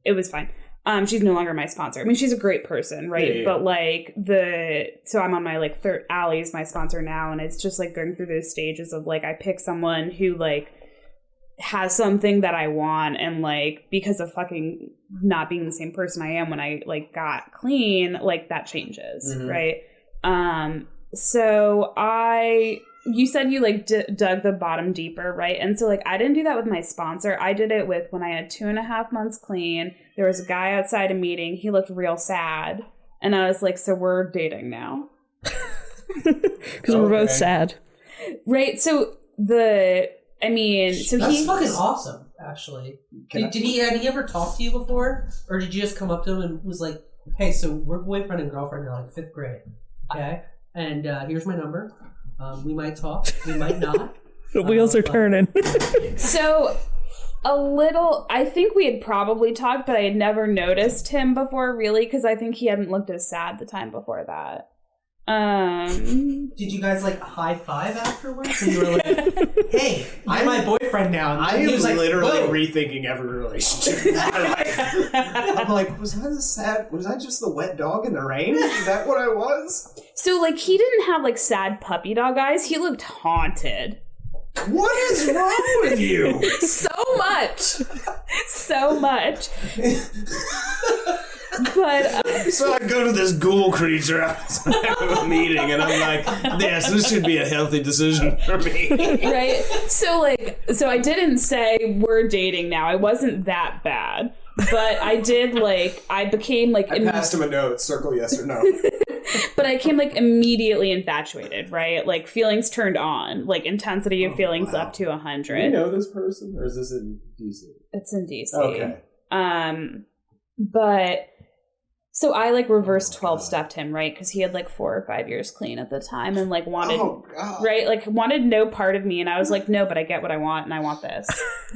It was fine. She's no longer my sponsor. I mean, she's a great person, right? Yeah. But like so I'm on my like third, Allie's my sponsor now. And it's just like going through those stages of like, I pick someone who like has something that I want. And like, because of fucking not being the same person I am when I like got clean, like that changes. Right. So you said you like dug the bottom deeper, right? And so like I didn't do that with my sponsor. I did it with when I had 2.5 months clean. There was a guy outside a meeting. He looked real sad. And I was like, so we're dating now. Because we're both sad. Right. So that's fucking awesome, actually. Did he ever talk to you before? Or did you just come up to him and was like, hey, so we're boyfriend and girlfriend now, like 5th grade. Okay? And here's my number. We might talk. We might not. The wheels are turning. So, a little... I think we had probably talked, but I had never noticed him before, really, because I think he hadn't looked as sad the time before that. Did you guys, like, high-five afterwards? And you were like, hey, I'm my boyfriend now. And I was like, literally rethinking every relationship in my life. I'm like, was I just the wet dog in the rain? Is that what I was? So, like, he didn't have, like, sad puppy dog eyes. He looked haunted. What is wrong with you? So much. So much. But so I go to this ghoul creature outside of a meeting, and I'm like, yes, this should be a healthy decision for me. Right? So I didn't say we're dating now. I wasn't that bad. But I did, like, I became, like... I passed him a note, circle yes or no. But I became, like, immediately infatuated, right? Like, feelings turned on. Like, intensity of feelings up to 100. Do you know this person? Or is this in DC? It's in DC. Okay. But... So I, like, reverse 12-stepped him, right? Because he had, like, 4 or 5 years clean at the time and, like, wanted... Right? Like, wanted no part of me. And I was like, no, but I get what I want, and I want this.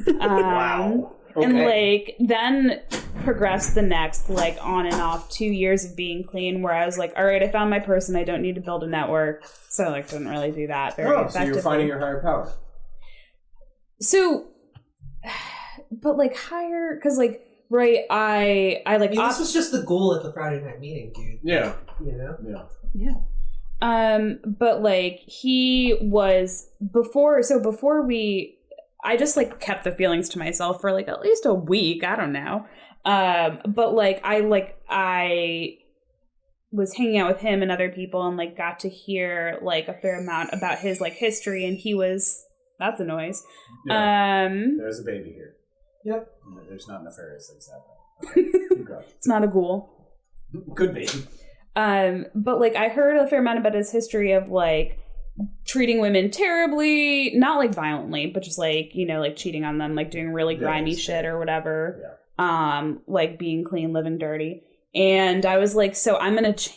Wow. Okay. And, like, then progressed the next, like, on and off 2 years of being clean, where I was like, all right, I found my person. I don't need to build a network. So, like, didn't really do that very effectively. So you were finding your higher power. So, but, like, higher... Because, like... Right, I like... this was just the goal at the Friday night meeting, dude. Yeah. You know? Yeah. But, like, he was... Before we... I just, like, kept the feelings to myself for, like, at least a week. I don't know. But, like, I was hanging out with him and other people and, like, got to hear, like, a fair amount about his, like, history, and he was... That's a noise. Yeah. There's a baby here. Yep. There's not nefarious things happening. Okay. It's not a ghoul. Could be. But, like, I heard a fair amount about his history of, like, treating women terribly, not, like, violently, but just, like, you know, like, cheating on them, like, doing really grimy shit or whatever. Yeah. Like, being clean, living dirty. And I was like, so I'm going to,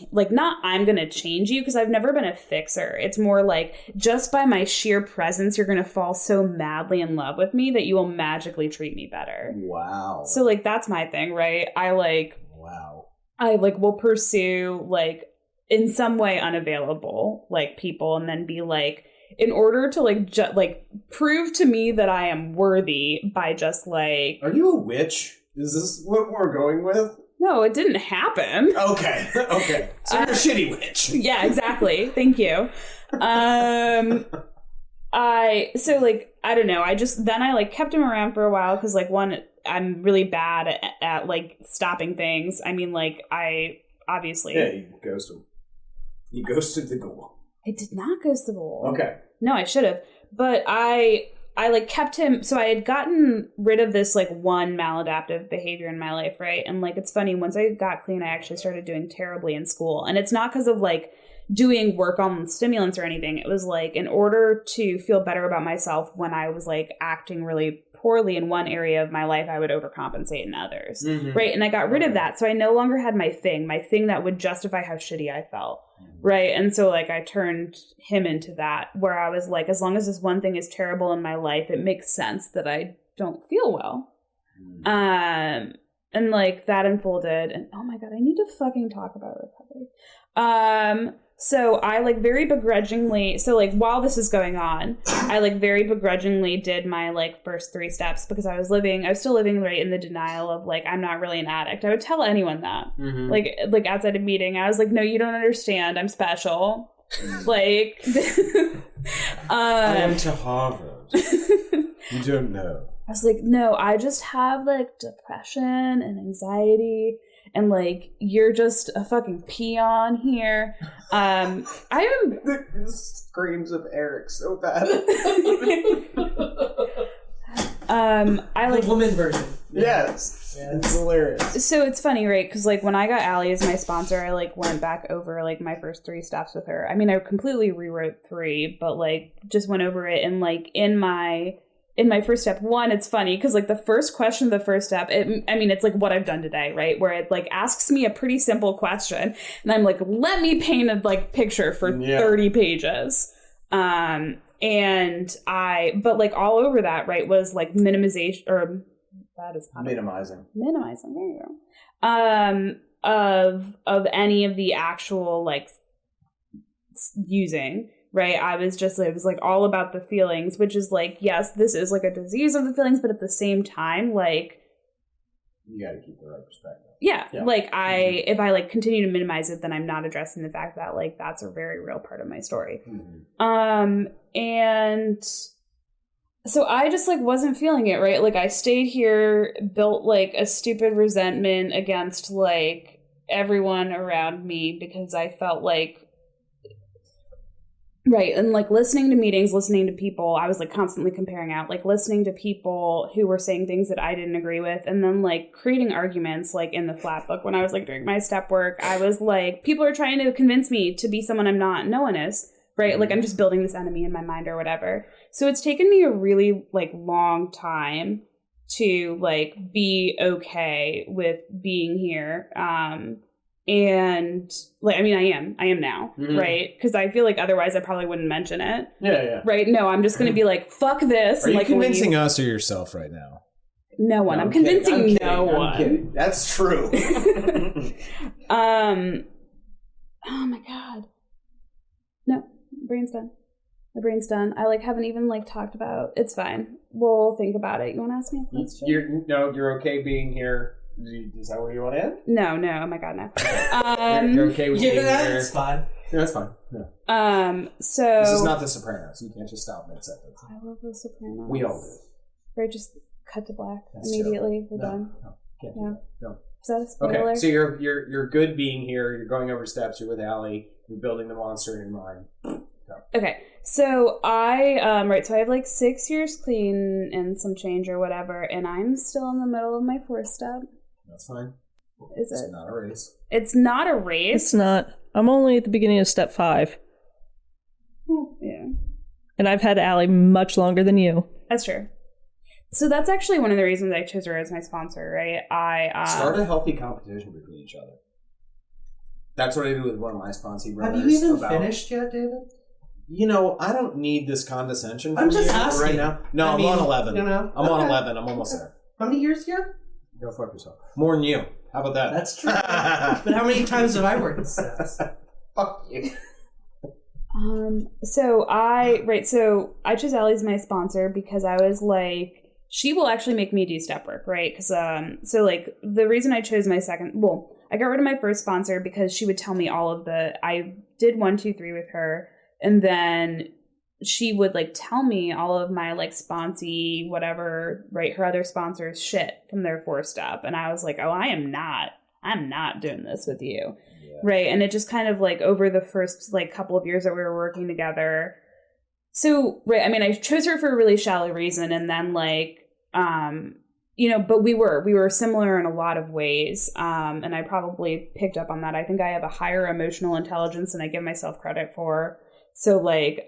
I'm going to change you, because I've never been a fixer. It's more like, just by my sheer presence, you're going to fall so madly in love with me that you will magically treat me better. Wow. So, like, that's my thing, right? I will pursue, like, in some way unavailable, like, people, and then be like, in order to, like, prove to me that I am worthy by just, like... Are you a witch? Is this what we're going with? No, it didn't happen. Okay. So you're a shitty witch. Yeah, exactly. Thank you. I don't know. I kept him around for a while because, like, one, I'm really bad at like, stopping things. I mean, like, I obviously... Yeah, you ghost him. You ghosted the ghoul. I did not ghost the ghoul. Okay. No, I should have. But I like kept him, so I had gotten rid of this like one maladaptive behavior in my life, right? And like it's funny, once I got clean, I actually started doing terribly in school. And it's not because of like doing work on stimulants or anything. It was like in order to feel better about myself when I was like acting really poorly in one area of my life, I would overcompensate in others, right? And I got rid of that. So I no longer had my thing that would justify how shitty I felt, right? And so like I turned him into that, where I was like, as long as this one thing is terrible in my life, it makes sense that I don't feel well. And like that unfolded, and oh my God, I need to fucking talk about recovery. So I like very begrudgingly, so like while this is going on, I like very begrudgingly did my like first 3 steps because I was still living right in the denial of like, I'm not really an addict. I would tell anyone that, like outside a meeting, I was like, no, you don't understand. I'm special. Like, I went to Harvard. You don't know. I was like, no, I just have like depression and anxiety. And like, you're just a fucking peon here. I am. The screams of Eric so bad. I like the woman version. Yes, it's hilarious. So it's funny, right? Because like when I got Allie as my sponsor, I like went back over like my first 3 steps with her. I mean, I completely rewrote 3, but like just went over it, and like in my first step 1, it's funny because like the first question of the first step, it's like what I've done today, right? Where it like asks me a pretty simple question, and I'm like, let me paint a like picture for 30 pages. But like all over that, right, was like minimization, or that is not minimizing. There you go. Of any of the actual like using. Right, it was like all about the feelings, which is like, yes, this is like a disease of the feelings, but at the same time, like You got to keep the right perspective. Yeah. Like if I like continue to minimize it, then I'm not addressing the fact that like that's a very real part of my story. And so I just like wasn't feeling it, right? Like I stayed here, built like a stupid resentment against like everyone around me because I felt like, right, and like listening to meetings, listening to people, I was like constantly comparing out, like listening to people who were saying things that I didn't agree with, and then like creating arguments like in the flat book when I was like doing my step work. I was like, people are trying to convince me to be someone I'm not. No one is. Right? Like I'm just building this enemy in my mind or whatever. So it's taken me a really like long time to like be okay with being here. And like, I mean, I am now, right? Because I feel like otherwise I probably wouldn't mention it. Yeah. Right? No, I'm just going to be like, fuck this. Are you like, convincing us or yourself right now? No one. I'm convincing no one. I'm kidding. That's true. Oh my God. No. Brain's done. My brain's done. I like haven't even like talked about. It's fine. We'll think about it. You want to ask me a question? You're okay being here. Is that where you want to end? No. Oh my God, no. You're okay with being here. That's fine. Yeah, that's fine. Yeah. So this is not The Sopranos. You can't just stop mid-sentence. I love The Sopranos. We all do. Right, just cut to black That's immediately. We're done. No, can't do that. No. Is that a spoiler? Okay, so you're good being here. You're going over steps. You're with Allie. You're building the monster in your mind. Okay, so I so I have like 6 years clean and some change or whatever, and I'm still in the middle of my 4th step. That's fine. Is it's it? Not a race. It's not a race. It's not. I'm only at the beginning of step 5. Yeah. And I've had Allie much longer than you. That's true. So that's actually one of the reasons I chose her as my sponsor, right? I start a healthy competition between each other. That's what I do with one of my sponsee brothers. Have you even finished yet, David? You know, I don't need this condescension from I'm just you asking. right now. No, I'm on 11. You know? I'm on 11. I'm almost there. How many years you have? Go fuck yourself. More than you. How about that? That's true. But how many times have I worked in steps? Fuck you. So I chose Allie as my sponsor because I was like, she will actually make me do step work, right? Because so like the reason I chose my I got rid of my first sponsor because she would tell me I did 1, 2, 3 with her, and then she would like tell me all of my like sponsee whatever, right, her other sponsors shit from their 4th step, and I was like, oh, I'm not doing this with you. Yeah. Right. And it just kind of like over the first like couple of years that we were working together. So, right, I mean, I chose her for a really shallow reason, and then like but we were similar in a lot of ways, and I probably picked up on that. I think I have a higher emotional intelligence than I give myself credit for. So like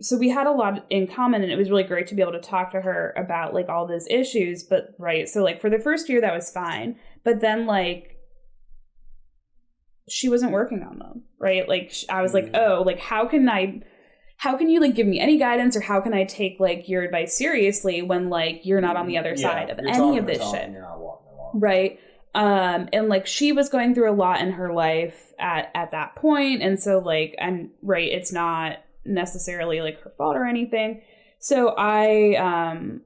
so we had a lot in common, and it was really great to be able to talk to her about like all those issues. But right, so like for the first year that was fine, but then like she wasn't working on them, right? Like I was like, oh, like how can you like give me any guidance, or how can I take like your advice seriously when like you're not on the other side of any of this shit? You're not walking along. Right. And like she was going through a lot in her life at that point, and so like it's not necessarily like her fault or anything. So I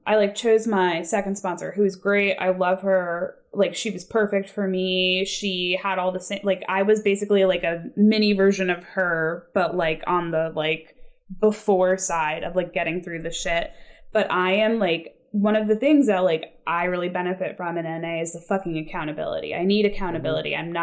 like chose my second sponsor, who's great. I love her. Like she was perfect for me. She had all the same, like I was basically like a mini version of her, but like on the like before side of like getting through the shit. But I am like, one of the things that like I really benefit from in NA is the fucking accountability. I need accountability. I'm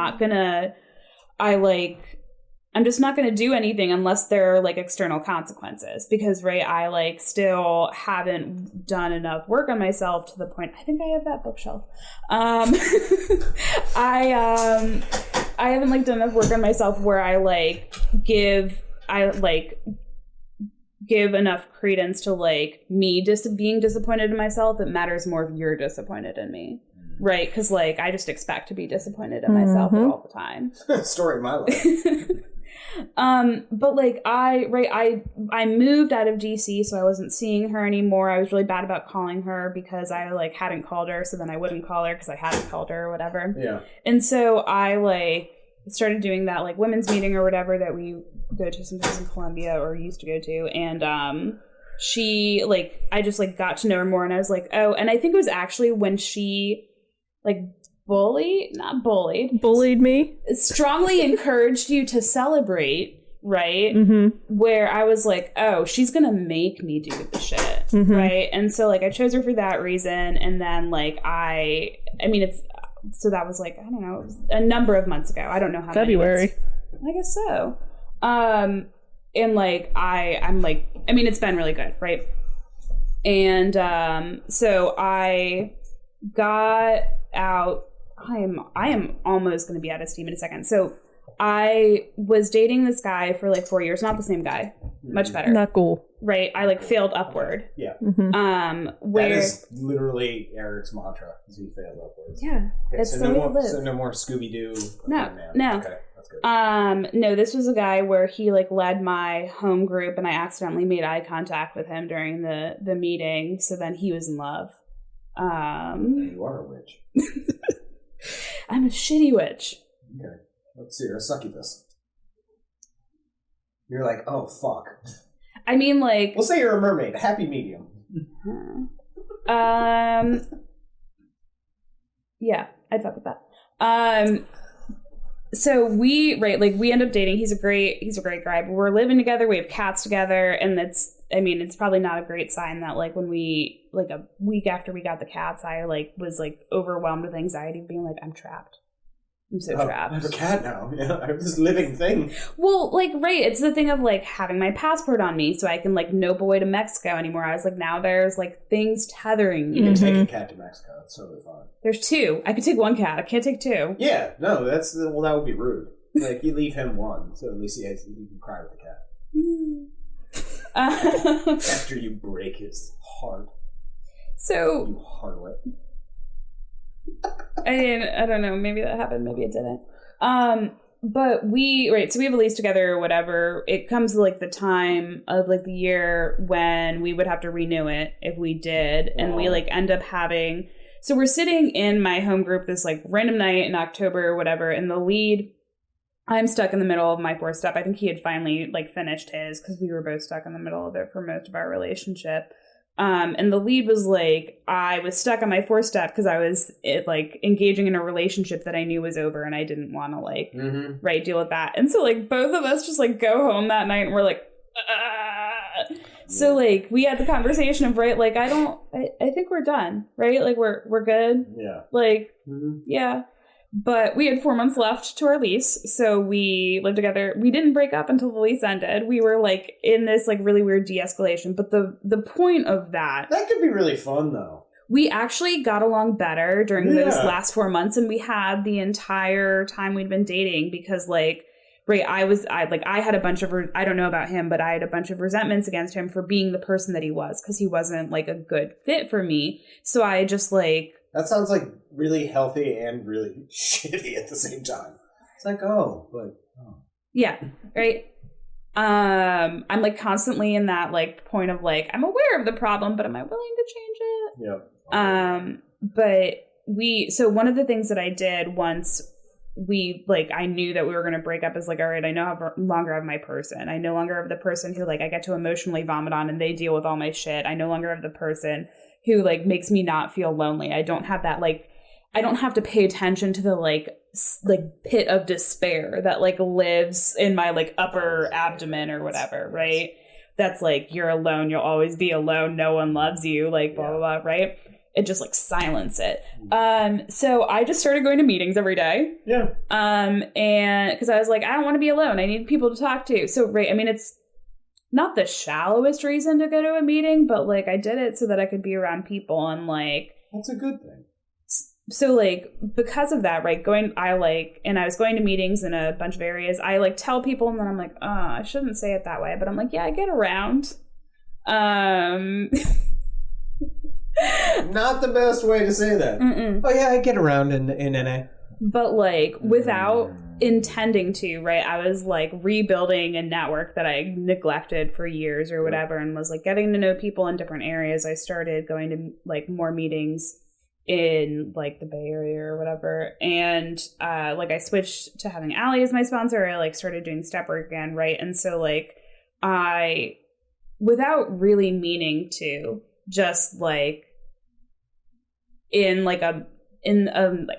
just not gonna do anything unless there are like external consequences, because right, I like still haven't done enough work on myself to the point, I think I have that bookshelf. I haven't like done enough work on myself where I give enough credence to like me being disappointed in myself. It matters more if you're disappointed in me, right? Because like I just expect to be disappointed in myself all the time. Story of my life. But like I moved out of DC, so I wasn't seeing her anymore. I was really bad about calling her because I like hadn't called her, so then I wouldn't call her because I hadn't called her or whatever. Yeah. And so I like started doing that like women's meeting or whatever that we go to sometimes in Columbia or used to go to, and she like I just like got to know her more, and I was like, oh, and I think it was actually when she like not bullied, bullied me, strongly encouraged you to celebrate, right? Where I was like, oh, she's gonna make me do the shit, right? And so like I chose her for that reason, and then like so that was like, I don't know, it was a number of months ago. I don't know how February. I guess so. And like I'm like, I mean, it's been really good, right? And so I got out. I am almost going to be out of steam in a second. So I was dating this guy for like 4 years. Not the same guy. Much better. Not cool. Right. I like failed upward. Yeah. Where that is literally Eric's mantra. Is he failed upwards. Yeah. Okay, It's so no more Scooby Doo. No. Okay, that's good. No, this was a guy where he like led my home group, and I accidentally made eye contact with him during the meeting. So then he was in love. You are a witch. I'm a shitty witch. Okay. Let's see. You're a succubus. You're like, oh, fuck. I mean, like... We'll say you're a mermaid. A happy medium. Yeah, I'd fuck with that. So we end up dating. He's a great guy. But we're living together. We have cats together. And it's probably not a great sign that like when we, like a week after we got the cats, I like was like overwhelmed with anxiety, being like, I'm trapped. I'm so trapped. I have a cat now. Yeah, I have this living thing. Well, like, right. It's the thing of like having my passport on me so I can like nope away to Mexico anymore. I was like, now there's like things tethering me. You can take a cat to Mexico. That's totally fine. There's 2. I could take 1 cat. I can't take 2. Yeah, no, that would be rude. Like, you leave him 1, so at least you can cry with the cat. After you break his heart. So... You harlot. I mean, I don't know. Maybe that happened. Maybe it didn't. But so we have a lease together or whatever. It comes to like the time of like the year when we would have to renew it if we did. And we like end up having... So we're sitting in my home group this like random night in October or whatever. And the lead, I'm stuck in the middle of my 4th step. I think he had finally like finished his because we were both stuck in the middle of it for most of our relationship. And the lead was like, I was stuck on my 4th step because I was like engaging in a relationship that I knew was over and I didn't want to like, deal with that. And so like both of us just like go home that night and we're like, So like we had the conversation of like, I think we're done, right? Like we're good. Yeah. Like, yeah. But we had 4 months left to our lease, so we lived together. We didn't break up until the lease ended. We were like in this like really weird de-escalation. But the point of that could be really fun though. We actually got along better during those last 4 months, and we had the entire time we'd been dating because like I had a bunch of I don't know about him, but I had a bunch of resentments against him for being the person that he was because he wasn't like a good fit for me. So I just like. That sounds like really healthy and really shitty at the same time. It's like, yeah, right. I'm like constantly in that like point of like, I'm aware of the problem, but am I willing to change it? Yep. But so one of the things that I did once we like, I knew that we were going to break up is like, all right, I no longer have my person. I no longer have the person who like I get to emotionally vomit on and they deal with all my shit. I no longer have the person who like makes me not feel lonely. I don't have that like, I don't have to pay attention to the like pit of despair that like lives in my like upper abdomen or whatever, right? That's like, you're alone. You'll always be alone. No one loves you. Like blah, blah, blah, right? It just like silence it. So I just started going to meetings every day. Yeah. And because I was like, I don't want to be alone. I need people to talk to. So, right. I mean, it's not the shallowest reason to go to a meeting, but like I did it so that I could be around people and like. That's a good thing. So like because of that, right, I was going to meetings in a bunch of areas. I like tell people and then I'm like, I shouldn't say it that way, but I'm like, yeah, I get around. Not the best way to say that. Oh yeah, I get around in NA. But like without intending to, right, I was like rebuilding a network that I neglected for years or whatever and was like getting to know people in different areas. I started going to like more meetings in like the Bay Area or whatever, and like I switched to having Allie as my sponsor. I like started doing step work again, right? And so like I, without really meaning to, just like in like a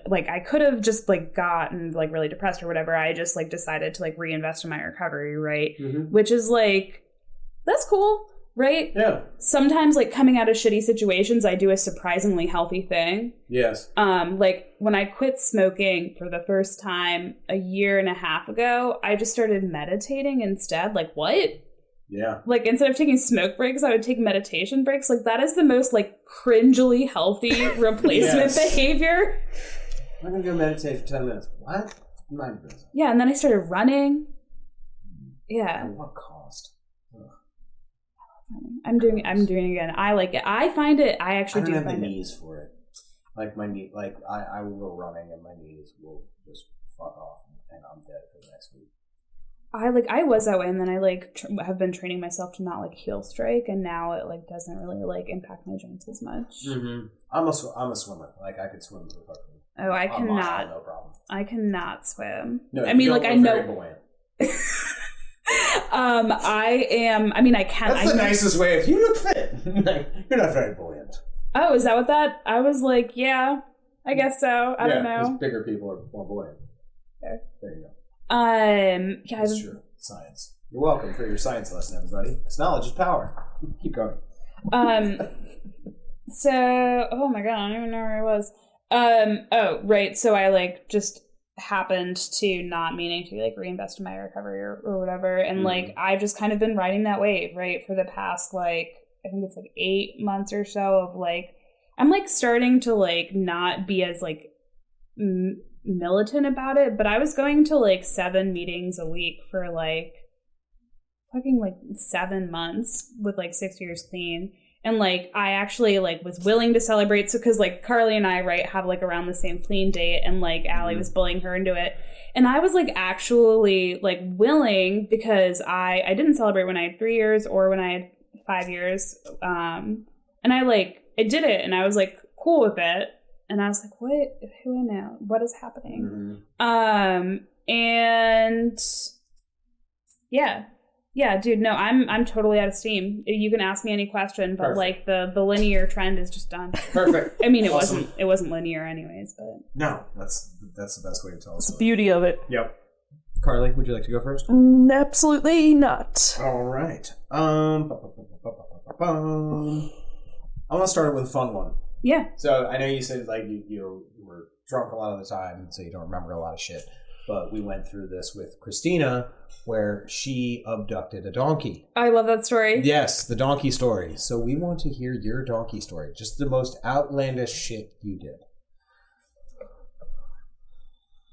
like I could have just like gotten like really depressed or whatever. I just like decided to like reinvest in my recovery, right? Which is like, that's cool, right? Yeah. Sometimes like coming out of shitty situations, I do a surprisingly healthy thing. Yes. Like when I quit smoking for the first time a year and a half ago, I just started meditating instead. Like, what? Yeah. Like, instead of taking smoke breaks, I would take meditation breaks. Like, that is the most, like, cringily healthy replacement behavior. I'm going to go meditate for 10 minutes. What? Yeah, and then I started running. Yeah. At what cost? I'm doing it again. I like it. I find it, I actually do find it. I find don't have the knees for it. Like, my knee, like, I will go running and my knees will just fuck off and I'm dead for the next week. I was that way, and then I like have been training myself to not like heel strike, and now it like doesn't really like impact my joints as much. I'm a swimmer. Like I could swim perfectly. Oh, I cannot. No problem. I cannot swim. No, I mean, like I know. Buoyant. I am. I mean, I can. That's the nicest way. If you look fit, you're not very buoyant. Oh, is that what that? I was like, yeah, I guess so. I don't know. Because bigger people are more buoyant. Okay. There you go. Yeah, that's true. Science. You're welcome for your science lesson, everybody. It's knowledge is power. Keep going. So, oh my god, I don't even know where I was. Oh, right. So I like just happened to not meaning to like reinvest in my recovery or whatever, and like I've just kind of been riding that wave, right, for the past like I think it's like 8 months or so of like I'm like starting to like not be as like militant about it, but I was going to like 7 meetings a week for like fucking like 7 months with like 6 years clean, and like I actually like was willing to celebrate, so because like Carly and I right have like around the same clean date, and like Allie was bullying her into it, and I was like actually like willing because I didn't celebrate when I had 3 years or when I had 5 years, and I did it and I was like cool with it. And I was like, what? Who am I? What is happening? And yeah, dude, no, I'm totally out of steam. You can ask me any question, but like the linear trend is just done. Perfect. I mean, it wasn't linear anyways, but no, that's the best way to tell us. It's the beauty of it. Yep. Carly, would you like to go first? Absolutely not. All right. I want to start with a fun one. Yeah. So I know you said like you were drunk a lot of the time, so you don't remember a lot of shit. But we went through this with Christina, where she abducted a donkey. I love that story. Yes, the donkey story. So we want to hear your donkey story. Just the most outlandish shit you did.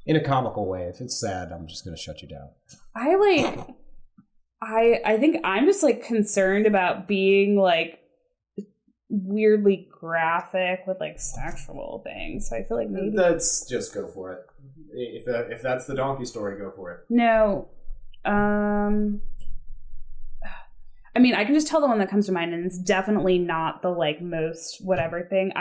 In a comical way. If it's sad, I'm just going to shut you down. I think I'm just like concerned about being like weirdly graphic with like sexual things. So I feel like maybe that's just go for it. If that's the donkey story, go for it. No. I mean, I can just tell the one that comes to mind, and it's definitely not the like most whatever thing.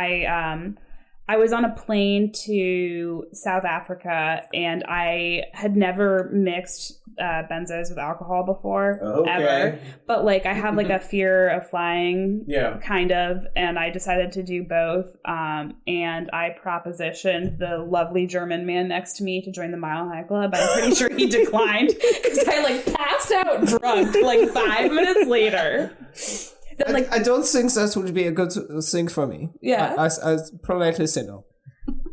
I was on a plane to South Africa, and I had never mixed benzos with alcohol before, ever. But like, I have like a fear of flying, kind of, and I decided to do both. And I propositioned the lovely German man next to me to join the Mile High Club. I'm pretty sure he declined because I like passed out drunk like 5 minutes later. Then, like, I don't think that would be a good thing for me. Yeah. I politely say no.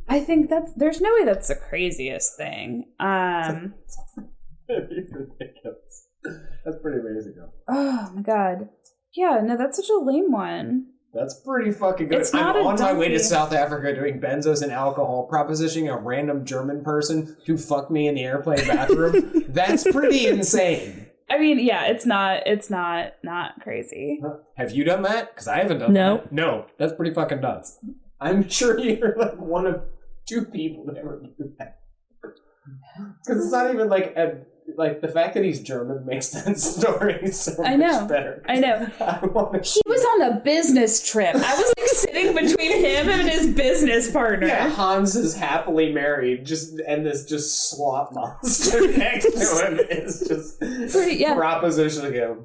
I think there's no way that's the craziest thing. Ridiculous. That's pretty amazing, though. Oh my god. Yeah, no, that's such a lame one. That's pretty fucking good. I'm on my way to South Africa doing benzos and alcohol, propositioning a random German person to fuck me in the airplane bathroom. That's pretty insane. I mean, yeah, it's not crazy. Have you done that? Because I haven't done that. No, that's pretty fucking nuts. I'm sure you're like one of 2 people that ever do that. Because it's not even like the fact that he's German makes that story so much better. I know. He was on a business trip. I was like sitting between him and his business partner. Yeah, Hans is happily married, and this slop monster next to him is just propositioning him.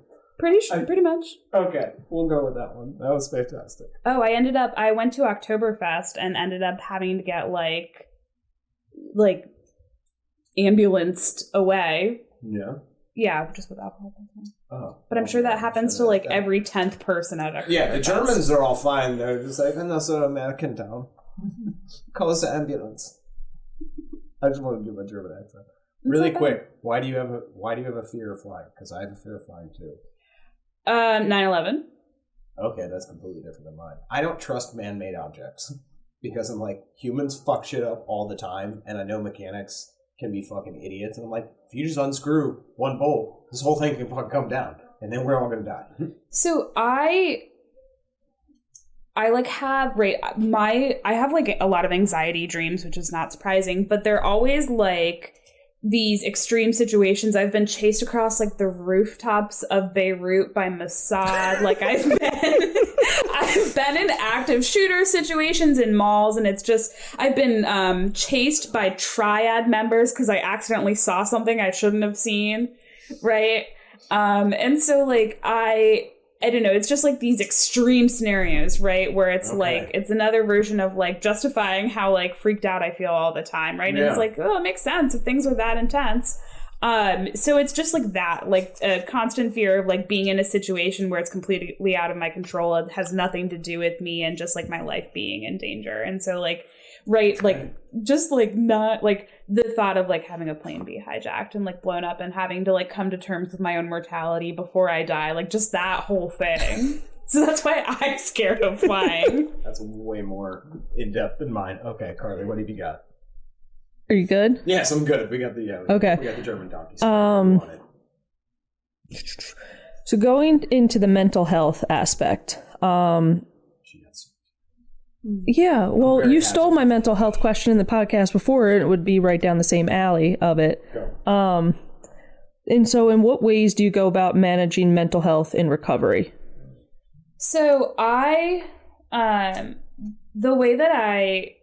Pretty much. Okay, we'll go with that one. That was fantastic. Oh, I went to Oktoberfest and ended up having to get like ambulanced away. Yeah. Yeah, just with alcohol. Oh. But I'm sure that happens to like every 10th person at Oktoberfest. Yeah, the Germans are all fine. They're just like, that's an American town. Call us the ambulance. I just want to do my German accent. Really quick, why do you have a fear of flying? Because I have a fear of flying too. 9/11. Okay, that's completely different than mine. I don't trust man-made objects because I'm like, humans fuck shit up all the time, and I know mechanics can be fucking idiots, and I'm like, if you just unscrew one bolt, this whole thing can fucking come down, and then we're all gonna die. So I like have I have like a lot of anxiety dreams, which is not surprising, but they're always like these extreme situations. I've been chased across like the rooftops of Beirut by Mossad. Like I've been in active shooter situations in malls, and it's just I've been chased by triad members because I accidentally saw something I shouldn't have seen, right? And so like I don't know, it's just like these extreme scenarios, right? Where it's like, it's another version of like justifying how like freaked out I feel all the time, right? And it's like, oh, it makes sense if things are that intense. So it's just like that, like a constant fear of like being in a situation where it's completely out of my control. It has nothing to do with me and just like my life being in danger. And so like, right, like just like not like the thought of like having a plane be hijacked and like blown up and having to like come to terms with my own mortality before I die, like just that whole thing. So that's why I'm scared of flying. That's way more in depth than mine. Okay, Carly, what have you got? Are you good? Yes, I'm good. We got the we got the German donkeys. So going into the mental health aspect, yeah, well, you stole my mental health question in the podcast before, and it would be right down the same alley of it. And so in what ways do you go about managing mental health in recovery? So the way that I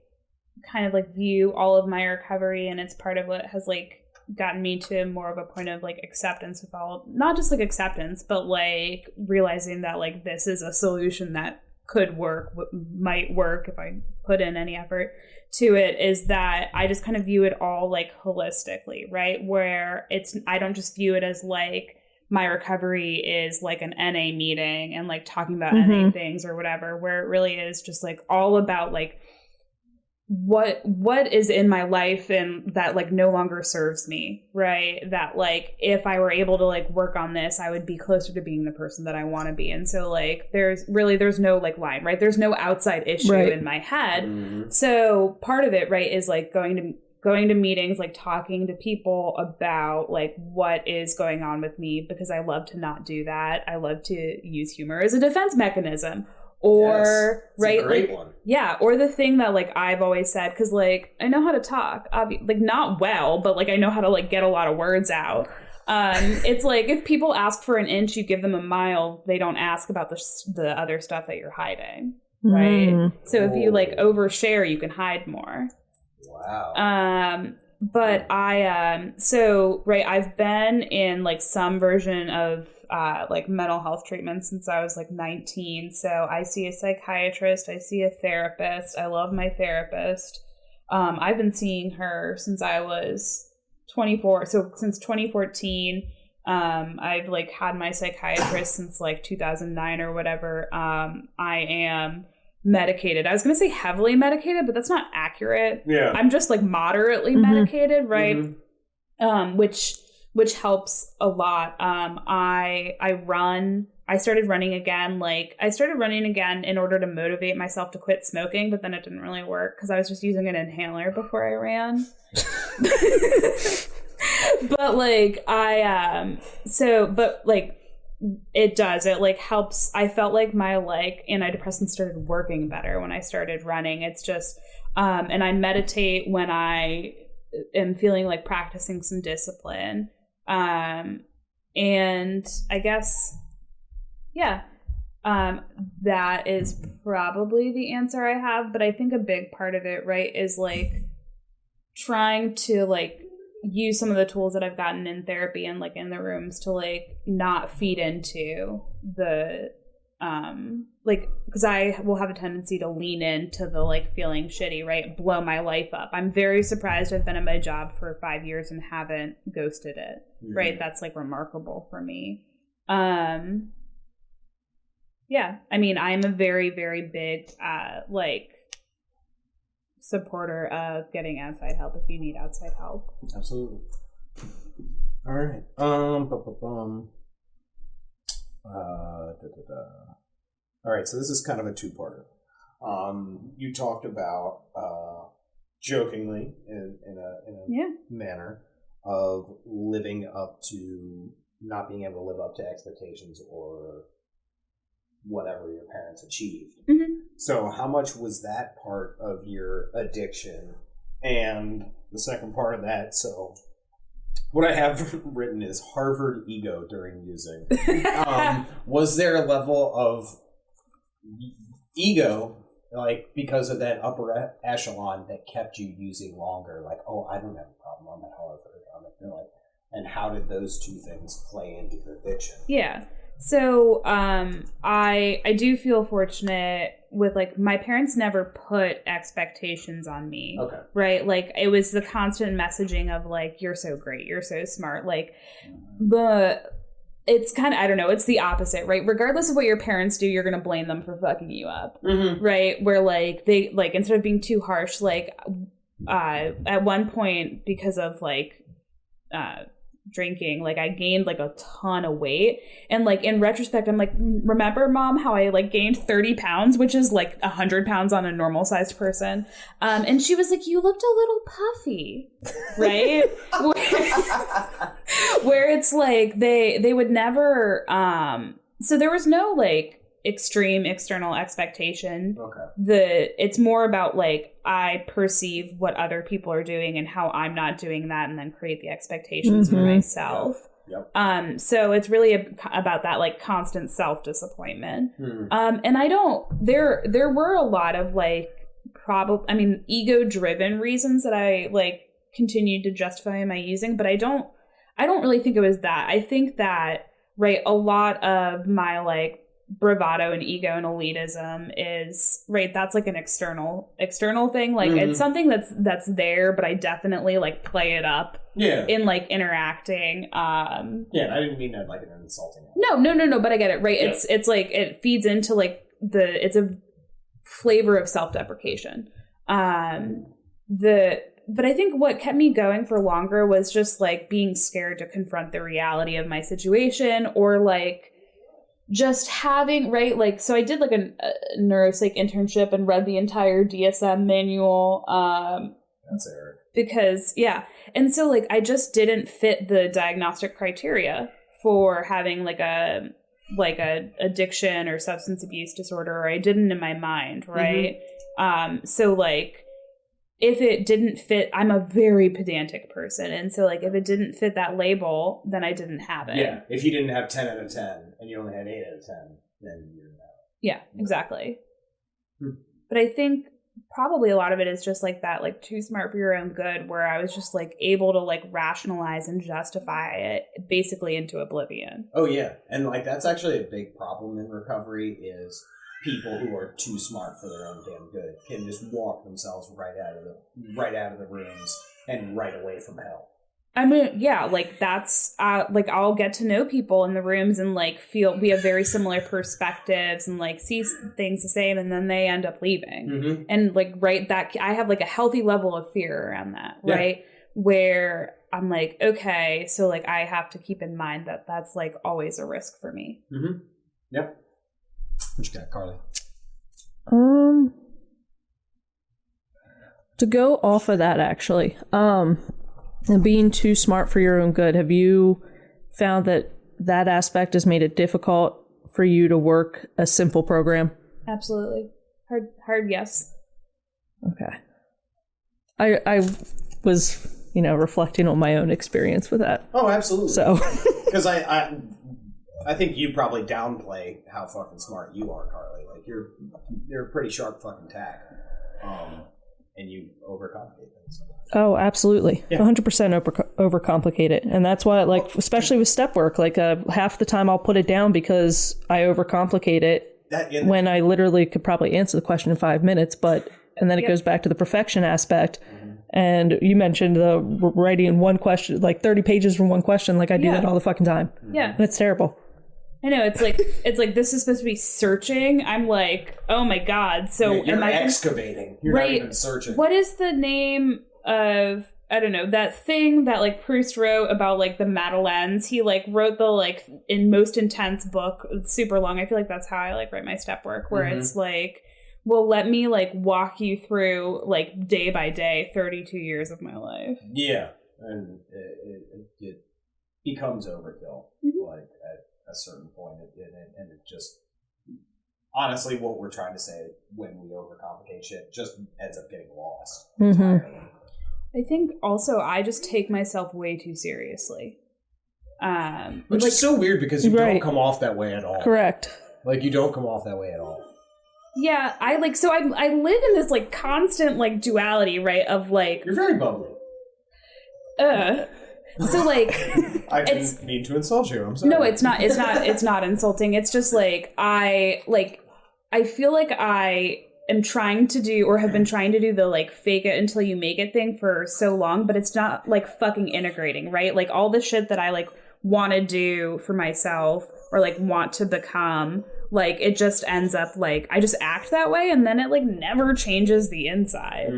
kind of like view all of my recovery, and it's part of what has like gotten me to more of a point of like acceptance with all, not just like acceptance, but like realizing that like this is a solution that could work, might work if I put in any effort to it, is that I just kind of view it all like holistically, right? Where I don't just view it as like my recovery is like an NA meeting and like talking about NA things or whatever, where it really is just like all about like what is in my life and that like no longer serves me, right? That like if I were able to like work on this, I would be closer to being the person that I want to be. And so like there's no like line, right? There's no outside issue in my head. So part of it, right, is like going to meetings, like talking to people about like what is going on with me, because I love to not do that. I love to use humor as a defense mechanism. Or right, like one. Yeah, or the thing that like I've always said, because like I know how to talk, like not well, but like I know how to like get a lot of words out. It's like if people ask for an inch, you give them a mile. They don't ask about the other stuff that you're hiding, right? So if you like overshare, you can hide more. Wow. But I've been in like some version of like mental health treatment since I was like 19. So I see a psychiatrist, I see a therapist. I love my therapist. I've been seeing her since I was 24. So since 2014, I've like had my psychiatrist since like 2009 or whatever. I am medicated. I was going to say heavily medicated, but that's not accurate. Yeah. I'm just like moderately medicated, right? Which helps a lot. I started running again. Like I started running again in order to motivate myself to quit smoking, but then it didn't really work because I was just using an inhaler before I ran. But like it like helps. I felt like my like antidepressants started working better when I started running. It's just and I meditate when I am feeling like practicing some discipline. And I guess that is probably the answer I have, but I think a big part of it, right, is like trying to like use some of the tools that I've gotten in therapy and like in the rooms to like not feed into the like, because I will have a tendency to lean into the like feeling shitty, right? Blow my life up. I'm very surprised I've been in my job for 5 years and haven't ghosted it, right? That's like remarkable for me. Yeah, I mean, I'm a very, very big like supporter of getting outside help if you need outside help. Absolutely. All right. All right, so this is kind of a two-parter. You talked about jokingly in a manner of living up to not being able to live up to expectations or whatever your parents achieved. So how much was that part of your addiction? And the second part of that, so what I have written is Harvard ego during using. Was there a level of ego, like because of that upper echelon, that kept you using longer? Like, oh, I don't have a problem. I'm at Harvard. And how did those two things play into your addiction? Yeah. So I do feel fortunate with like my parents never put expectations on me. Okay. Right? Like it was the constant messaging of like, you're so great, you're so smart. Like it's kind of, I don't know, it's the opposite, right? Regardless of what your parents do, you're going to blame them for fucking you up. Right? Where like they like, instead of being too harsh, like at one point because of like drinking, like I gained like a ton of weight, and like in retrospect I'm like, remember mom how I like gained 30 pounds, which is like 100 pounds on a normal sized person, and she was like, you looked a little puffy, right? where it's like they would never so there was no like extreme external expectation. It's more about like I perceive what other people are doing and how I'm not doing that, and then create the expectations for myself. So it's really about that like constant self-disappointment. And I don't, there were a lot of like ego driven reasons that I like continued to justify my using, but I don't really think it was that. I think that, right, a lot of my like bravado and ego and elitism is, right, that's like an external thing, like it's something that's there, but I definitely like play it up in like interacting. I didn't mean that like an insulting. No, but I get it, right? It's like it feeds into like it's a flavor of self-deprecation. But I think what kept me going for longer was just like being scared to confront the reality of my situation, or like just having, right, like, so I did like a neuropsych internship and read the entire DSM manual. That's Eric. Because, and so like I just didn't fit the diagnostic criteria for having like a addiction or substance abuse disorder, or I didn't in my mind, right? So like if it didn't fit, I'm a very pedantic person, and so like if it didn't fit that label, then I didn't have it. Yeah, if you didn't have 10 out of 10 and you only had 8 out of 10, then you're not. Yeah, exactly. But I think probably a lot of it is just like that, like too smart for your own good, where I was just like able to like rationalize and justify it basically into oblivion. Oh yeah, and like that's actually a big problem in recovery is people who are too smart for their own damn good can just walk themselves right out of the rooms and right away from hell. I mean, yeah, like that's like I'll get to know people in the rooms and like feel we have very similar perspectives and like see things the same, and then they end up leaving. And like, right, that I have like a healthy level of fear around that, right? Where I'm like, okay, so like I have to keep in mind that that's like always a risk for me. Yep. What you got, Carly? To go off of that, actually, being too smart for your own good, have you found that aspect has made it difficult for you to work a simple program? Absolutely. Hard yes. Okay. I was, reflecting on my own experience with that. Oh, absolutely. So, because I think you probably downplay how fucking smart you are, Carly. Like you're a pretty sharp fucking tack. and you overcomplicate things. Oh, absolutely. 100% overcomplicate it. And that's why, like, especially with step work, like half the time I'll put it down because I overcomplicate it when I literally could probably answer the question in 5 minutes. And then it goes back to the perfection aspect. And you mentioned the writing one question, like 30 pages from one question. Like I do that all the fucking time. Yeah. And it's terrible. I know, it's like this is supposed to be searching. I'm like, oh my God. So you're excavating. You're not even searching. What is the name of, I don't know, that thing that like Proust wrote about like the Madeleines? He like wrote the like in most intense book. It's super long. I feel like that's how I like write my step work, where it's like, well, let me like walk you through like day by day 32 years of my life. Yeah. And it becomes overkill. Like at a certain point, and it just, honestly, what we're trying to say when we overcomplicate shit just ends up getting lost. I think also I just take myself way too seriously. Which is so weird because you don't come off that way at all. Correct. Like you don't come off that way at all. Yeah, I live in this like constant like duality, right? Of like, you're very bubbly. So like, I didn't mean to insult you. I'm sorry. No, it's not insulting. It's just like I feel like I am trying to do, or have been trying to do, the like fake it until you make it thing for so long, but it's not like fucking integrating, right? Like all the shit that I like want to do for myself or like want to become, like it just ends up like I just act that way, and then it like never changes the inside.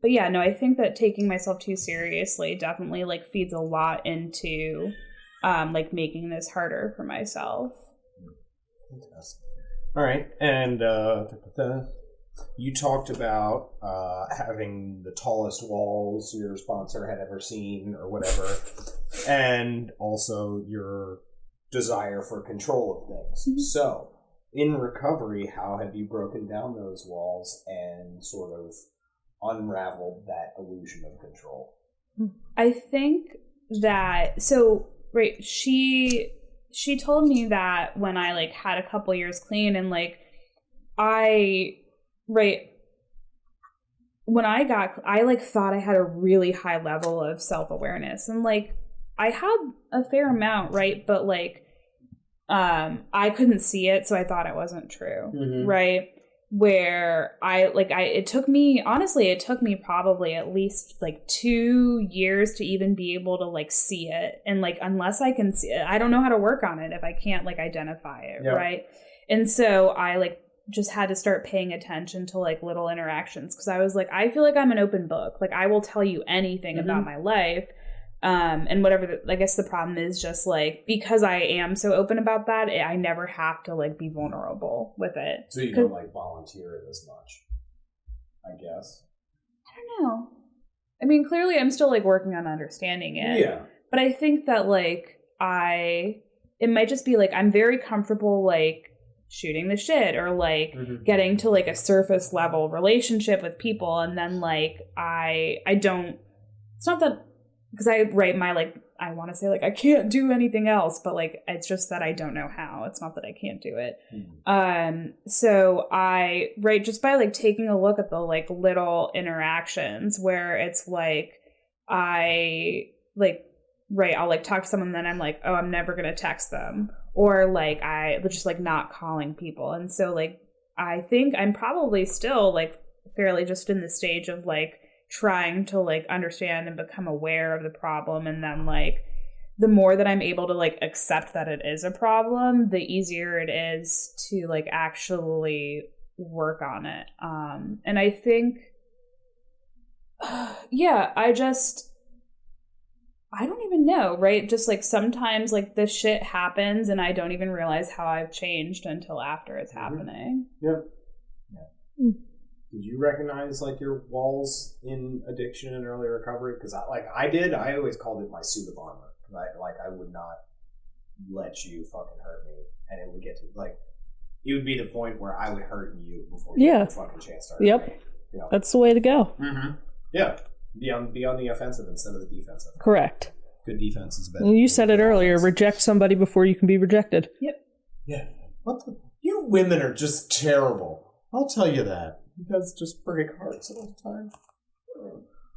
But yeah, no, I think that taking myself too seriously definitely like feeds a lot into like making this harder for myself. Fantastic. All right, and you talked about having the tallest walls your sponsor had ever seen or whatever, and also your desire for control of things. So, in recovery, how have you broken down those walls and sort of unraveled that illusion of control? I think that, so, right, she told me that when I like had a couple years clean, and like when I like thought I had a really high level of self-awareness, and like I had a fair amount, right? But like I couldn't see it, so I thought it wasn't true, right? Where it took me probably at least like 2 years to even be able to like see it. And like, unless I can see it, I don't know how to work on it if I can't like identify it. Yep. Right. And so I like just had to start paying attention to like little interactions. 'Cause I was like, I feel like I'm an open book. Like I will tell you anything about my life. And whatever, I guess the problem is just like, because I am so open about that, I never have to like be vulnerable with it. So you don't like volunteer it as much, I guess. I don't know. I mean, clearly I'm still like working on understanding it. Yeah. But I think that like it might just be like, I'm very comfortable like shooting the shit or like getting to like a surface level relationship with people. And then like, I don't, it's not that, because I write my, like, I want to say, like, I can't do anything else, but, like, it's just that I don't know how. It's not that I can't do it. So I write just by, like, taking a look at the, like, little interactions where it's, like, I'll, like, talk to someone, and then I'm like, oh, I'm never going to text them. Or, like, I just, like, not calling people. And so, like, I think I'm probably still, like, fairly just in the stage of, like, trying to like understand and become aware of the problem, and then like the more that I'm able to like accept that it is a problem, the easier it is to like actually work on it. And I think I don't even know, right? Just like sometimes like this shit happens and I don't even realize how I've changed until after it's happening. Yeah. Did you recognize like your walls in addiction and early recovery? Because I did. I always called it my suit of armor. I would not let you fucking hurt me, and it would get to like it would be the point where I would hurt you before you had a fucking chance to hurt me. You know? That's the way to go. Yeah, be on the offensive instead of the defensive. Correct. Good defense is better. And you said it earlier. Reject somebody before you can be rejected. Yep. Yeah. You women are just terrible. I'll tell you that. You guys just break hearts all the time.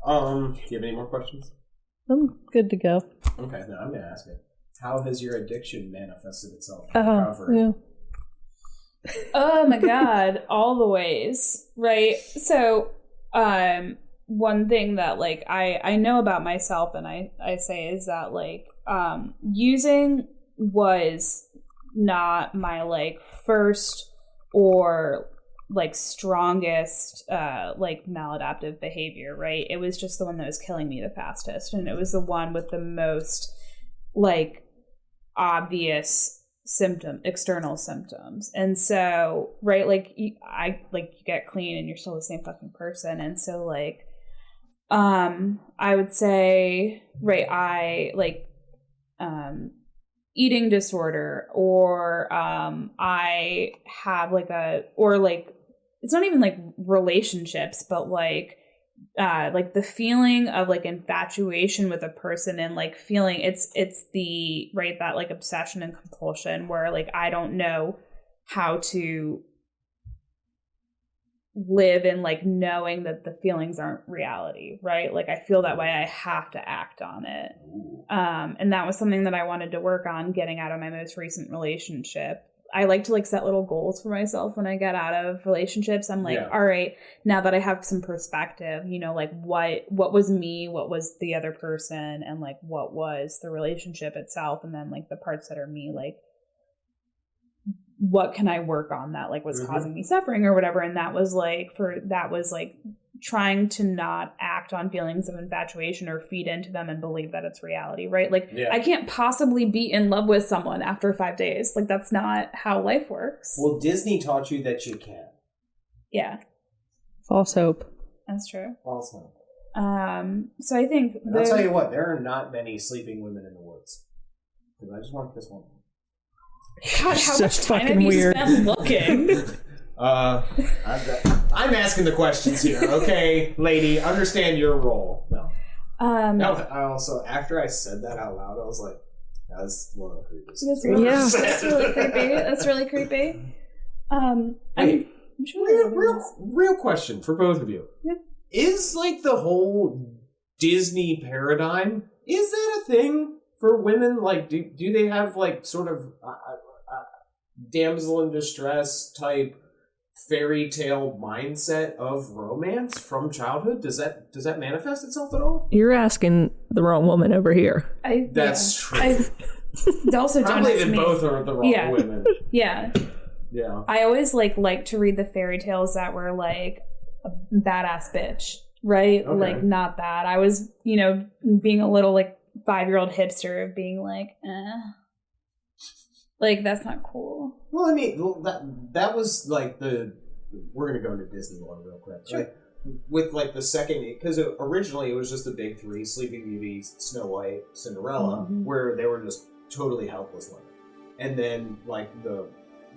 Do you have any more questions? I'm good to go. Okay, then I'm going to ask it. How has your addiction manifested itself? Yeah. Oh my god, all the ways, right? So, one thing that like I know about myself and I say is that like using was not my like first or like strongest like maladaptive behavior, right? It was just the one that was killing me the fastest, and it was the one with the most like obvious external symptoms. And so right, like you get clean and you're still the same fucking person. And so like I would say, right, I like eating disorder, or I have like it's not even like relationships, but like the feeling of like infatuation with a person, and like feeling it's the right, that like obsession and compulsion where like I don't know how to live in like knowing that the feelings aren't reality, right? Like I feel that way, I have to act on it. And that was something that I wanted to work on getting out of my most recent relationship. I like to like set little goals for myself when I get out of relationships. I'm like, all right, now that I have some perspective, you know, like what was me, what was the other person, and like what was the relationship itself, and then like the parts that are me, like what can I work on that like was causing me suffering or whatever. And that was like trying to not act on feelings of infatuation or feed into them and believe that it's reality, right? Like I can't possibly be in love with someone after 5 days. Like that's not how life works. Well, Disney taught you that you can. Yeah. False hope. That's true. False hope. So I think I'll tell you what, there are not many sleeping women in the woods. Because I just want this one. God, how much time have you spent looking? I'm asking the questions here, okay, lady? Understand your role. No. I also, after I said that out loud, I was like, that's one of the creepiest. That's really creepy. That's really creepy. I'm sure. Real question for both of you. Yeah. Is like the whole Disney paradigm, is that a thing for women? Like, do they have like sort of damsel in distress type fairy tale mindset of romance from childhood? Does that manifest itself at all? You're asking the wrong woman over here. That's true. Also probably that both are the wrong women. Yeah. I always like to read the fairy tales that were like a badass bitch, right? Okay. Like not that. I was, being a little like 5-year-old hipster of being like, like that's not cool. Well, I mean, that was like we're gonna go into Disney World real quick. Sure. Right? With like the second, because originally it was just the big three: Sleeping Beauty, Snow White, Cinderella, where they were just totally helpless women. And then like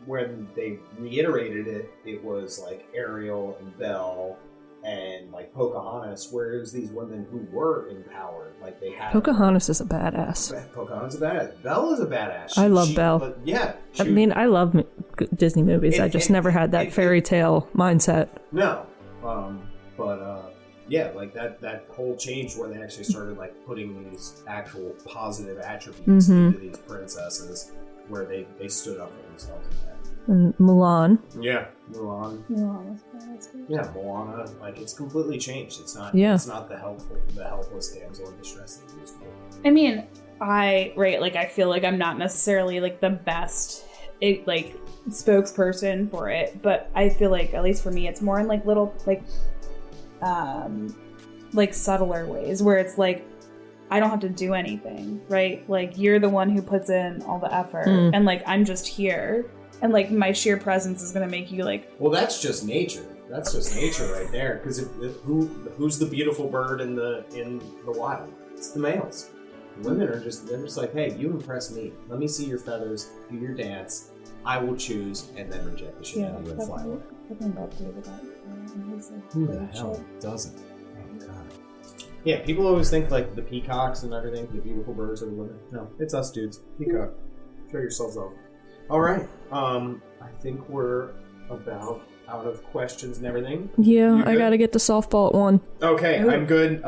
when they reiterated it, it was like Ariel and Belle and like Pocahontas, where it was these women who were empowered. Like they had Pocahontas is a badass. Pocahontas is a badass. Belle is a badass. I love Belle. I love Disney movies. I just never had that fairy tale mindset. No. Like that whole change where they actually started like putting these actual positive attributes into these princesses, where they stood up for themselves. And Mulan. Yeah, Mulan. Yeah, Moana. Like it's completely changed. It's not. Yeah. It's not the helpless damsel in distress that it used to be. I mean, I feel like I'm not necessarily like the best spokesperson for it, but I feel like at least for me, it's more in like little like subtler ways where it's like I don't have to do anything, right? Like you're the one who puts in all the effort, and like I'm just here. And like my sheer presence is gonna make you like. Well, that's just nature. That's just nature right there. Because who's the beautiful bird in the wild? It's the males. Women they're just like, hey, you impress me. Let me see your feathers. Do your dance. I will choose, and then reject the shit out of you and fly away. Who the hell doesn't? Oh god. Yeah, people always think like the peacocks and everything, the beautiful birds are the women. No, it's us dudes. Peacock. Show yourselves off. All right. I think we're about out of questions and everything. Yeah, I gotta get to softball at 1. Okay, I'm good.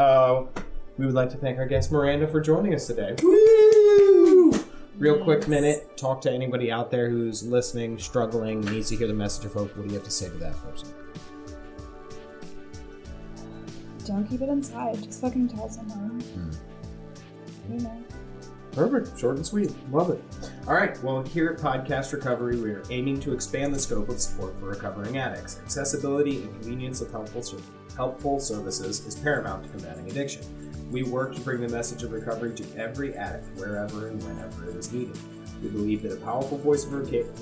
We would like to thank our guest Miranda for joining us today. Woo! Real quick minute, talk to anybody out there who's listening, struggling, needs to hear the message of hope. What do you have to say to that person? Don't keep it inside. Just fucking tell someone. You know. Perfect. Short and sweet. Love it. All right. Well, here at Podcast Recovery, we are aiming to expand the scope of support for recovering addicts. Accessibility and convenience of helpful services is paramount to combating addiction. We work to bring the message of recovery to every addict, wherever and whenever it is needed. We believe that a powerful voice of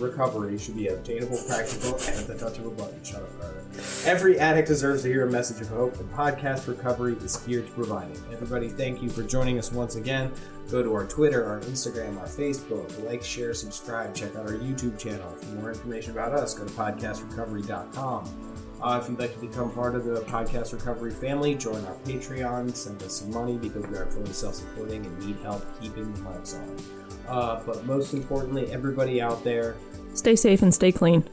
recovery should be obtainable, practical, and at the touch of a button. Shut up, Carter. Every addict deserves to hear a message of hope, and Podcast Recovery is here to provide it. Everybody, thank you for joining us once again. Go to our Twitter, our Instagram, our Facebook. Like, share, subscribe. Check out our YouTube channel. For more information about us, go to podcastrecovery.com. If you'd like to become part of the Podcast Recovery family, join our Patreon, send us some money because we are fully self-supporting and need help keeping the lights on. But most importantly, everybody out there, Stay safe and stay clean.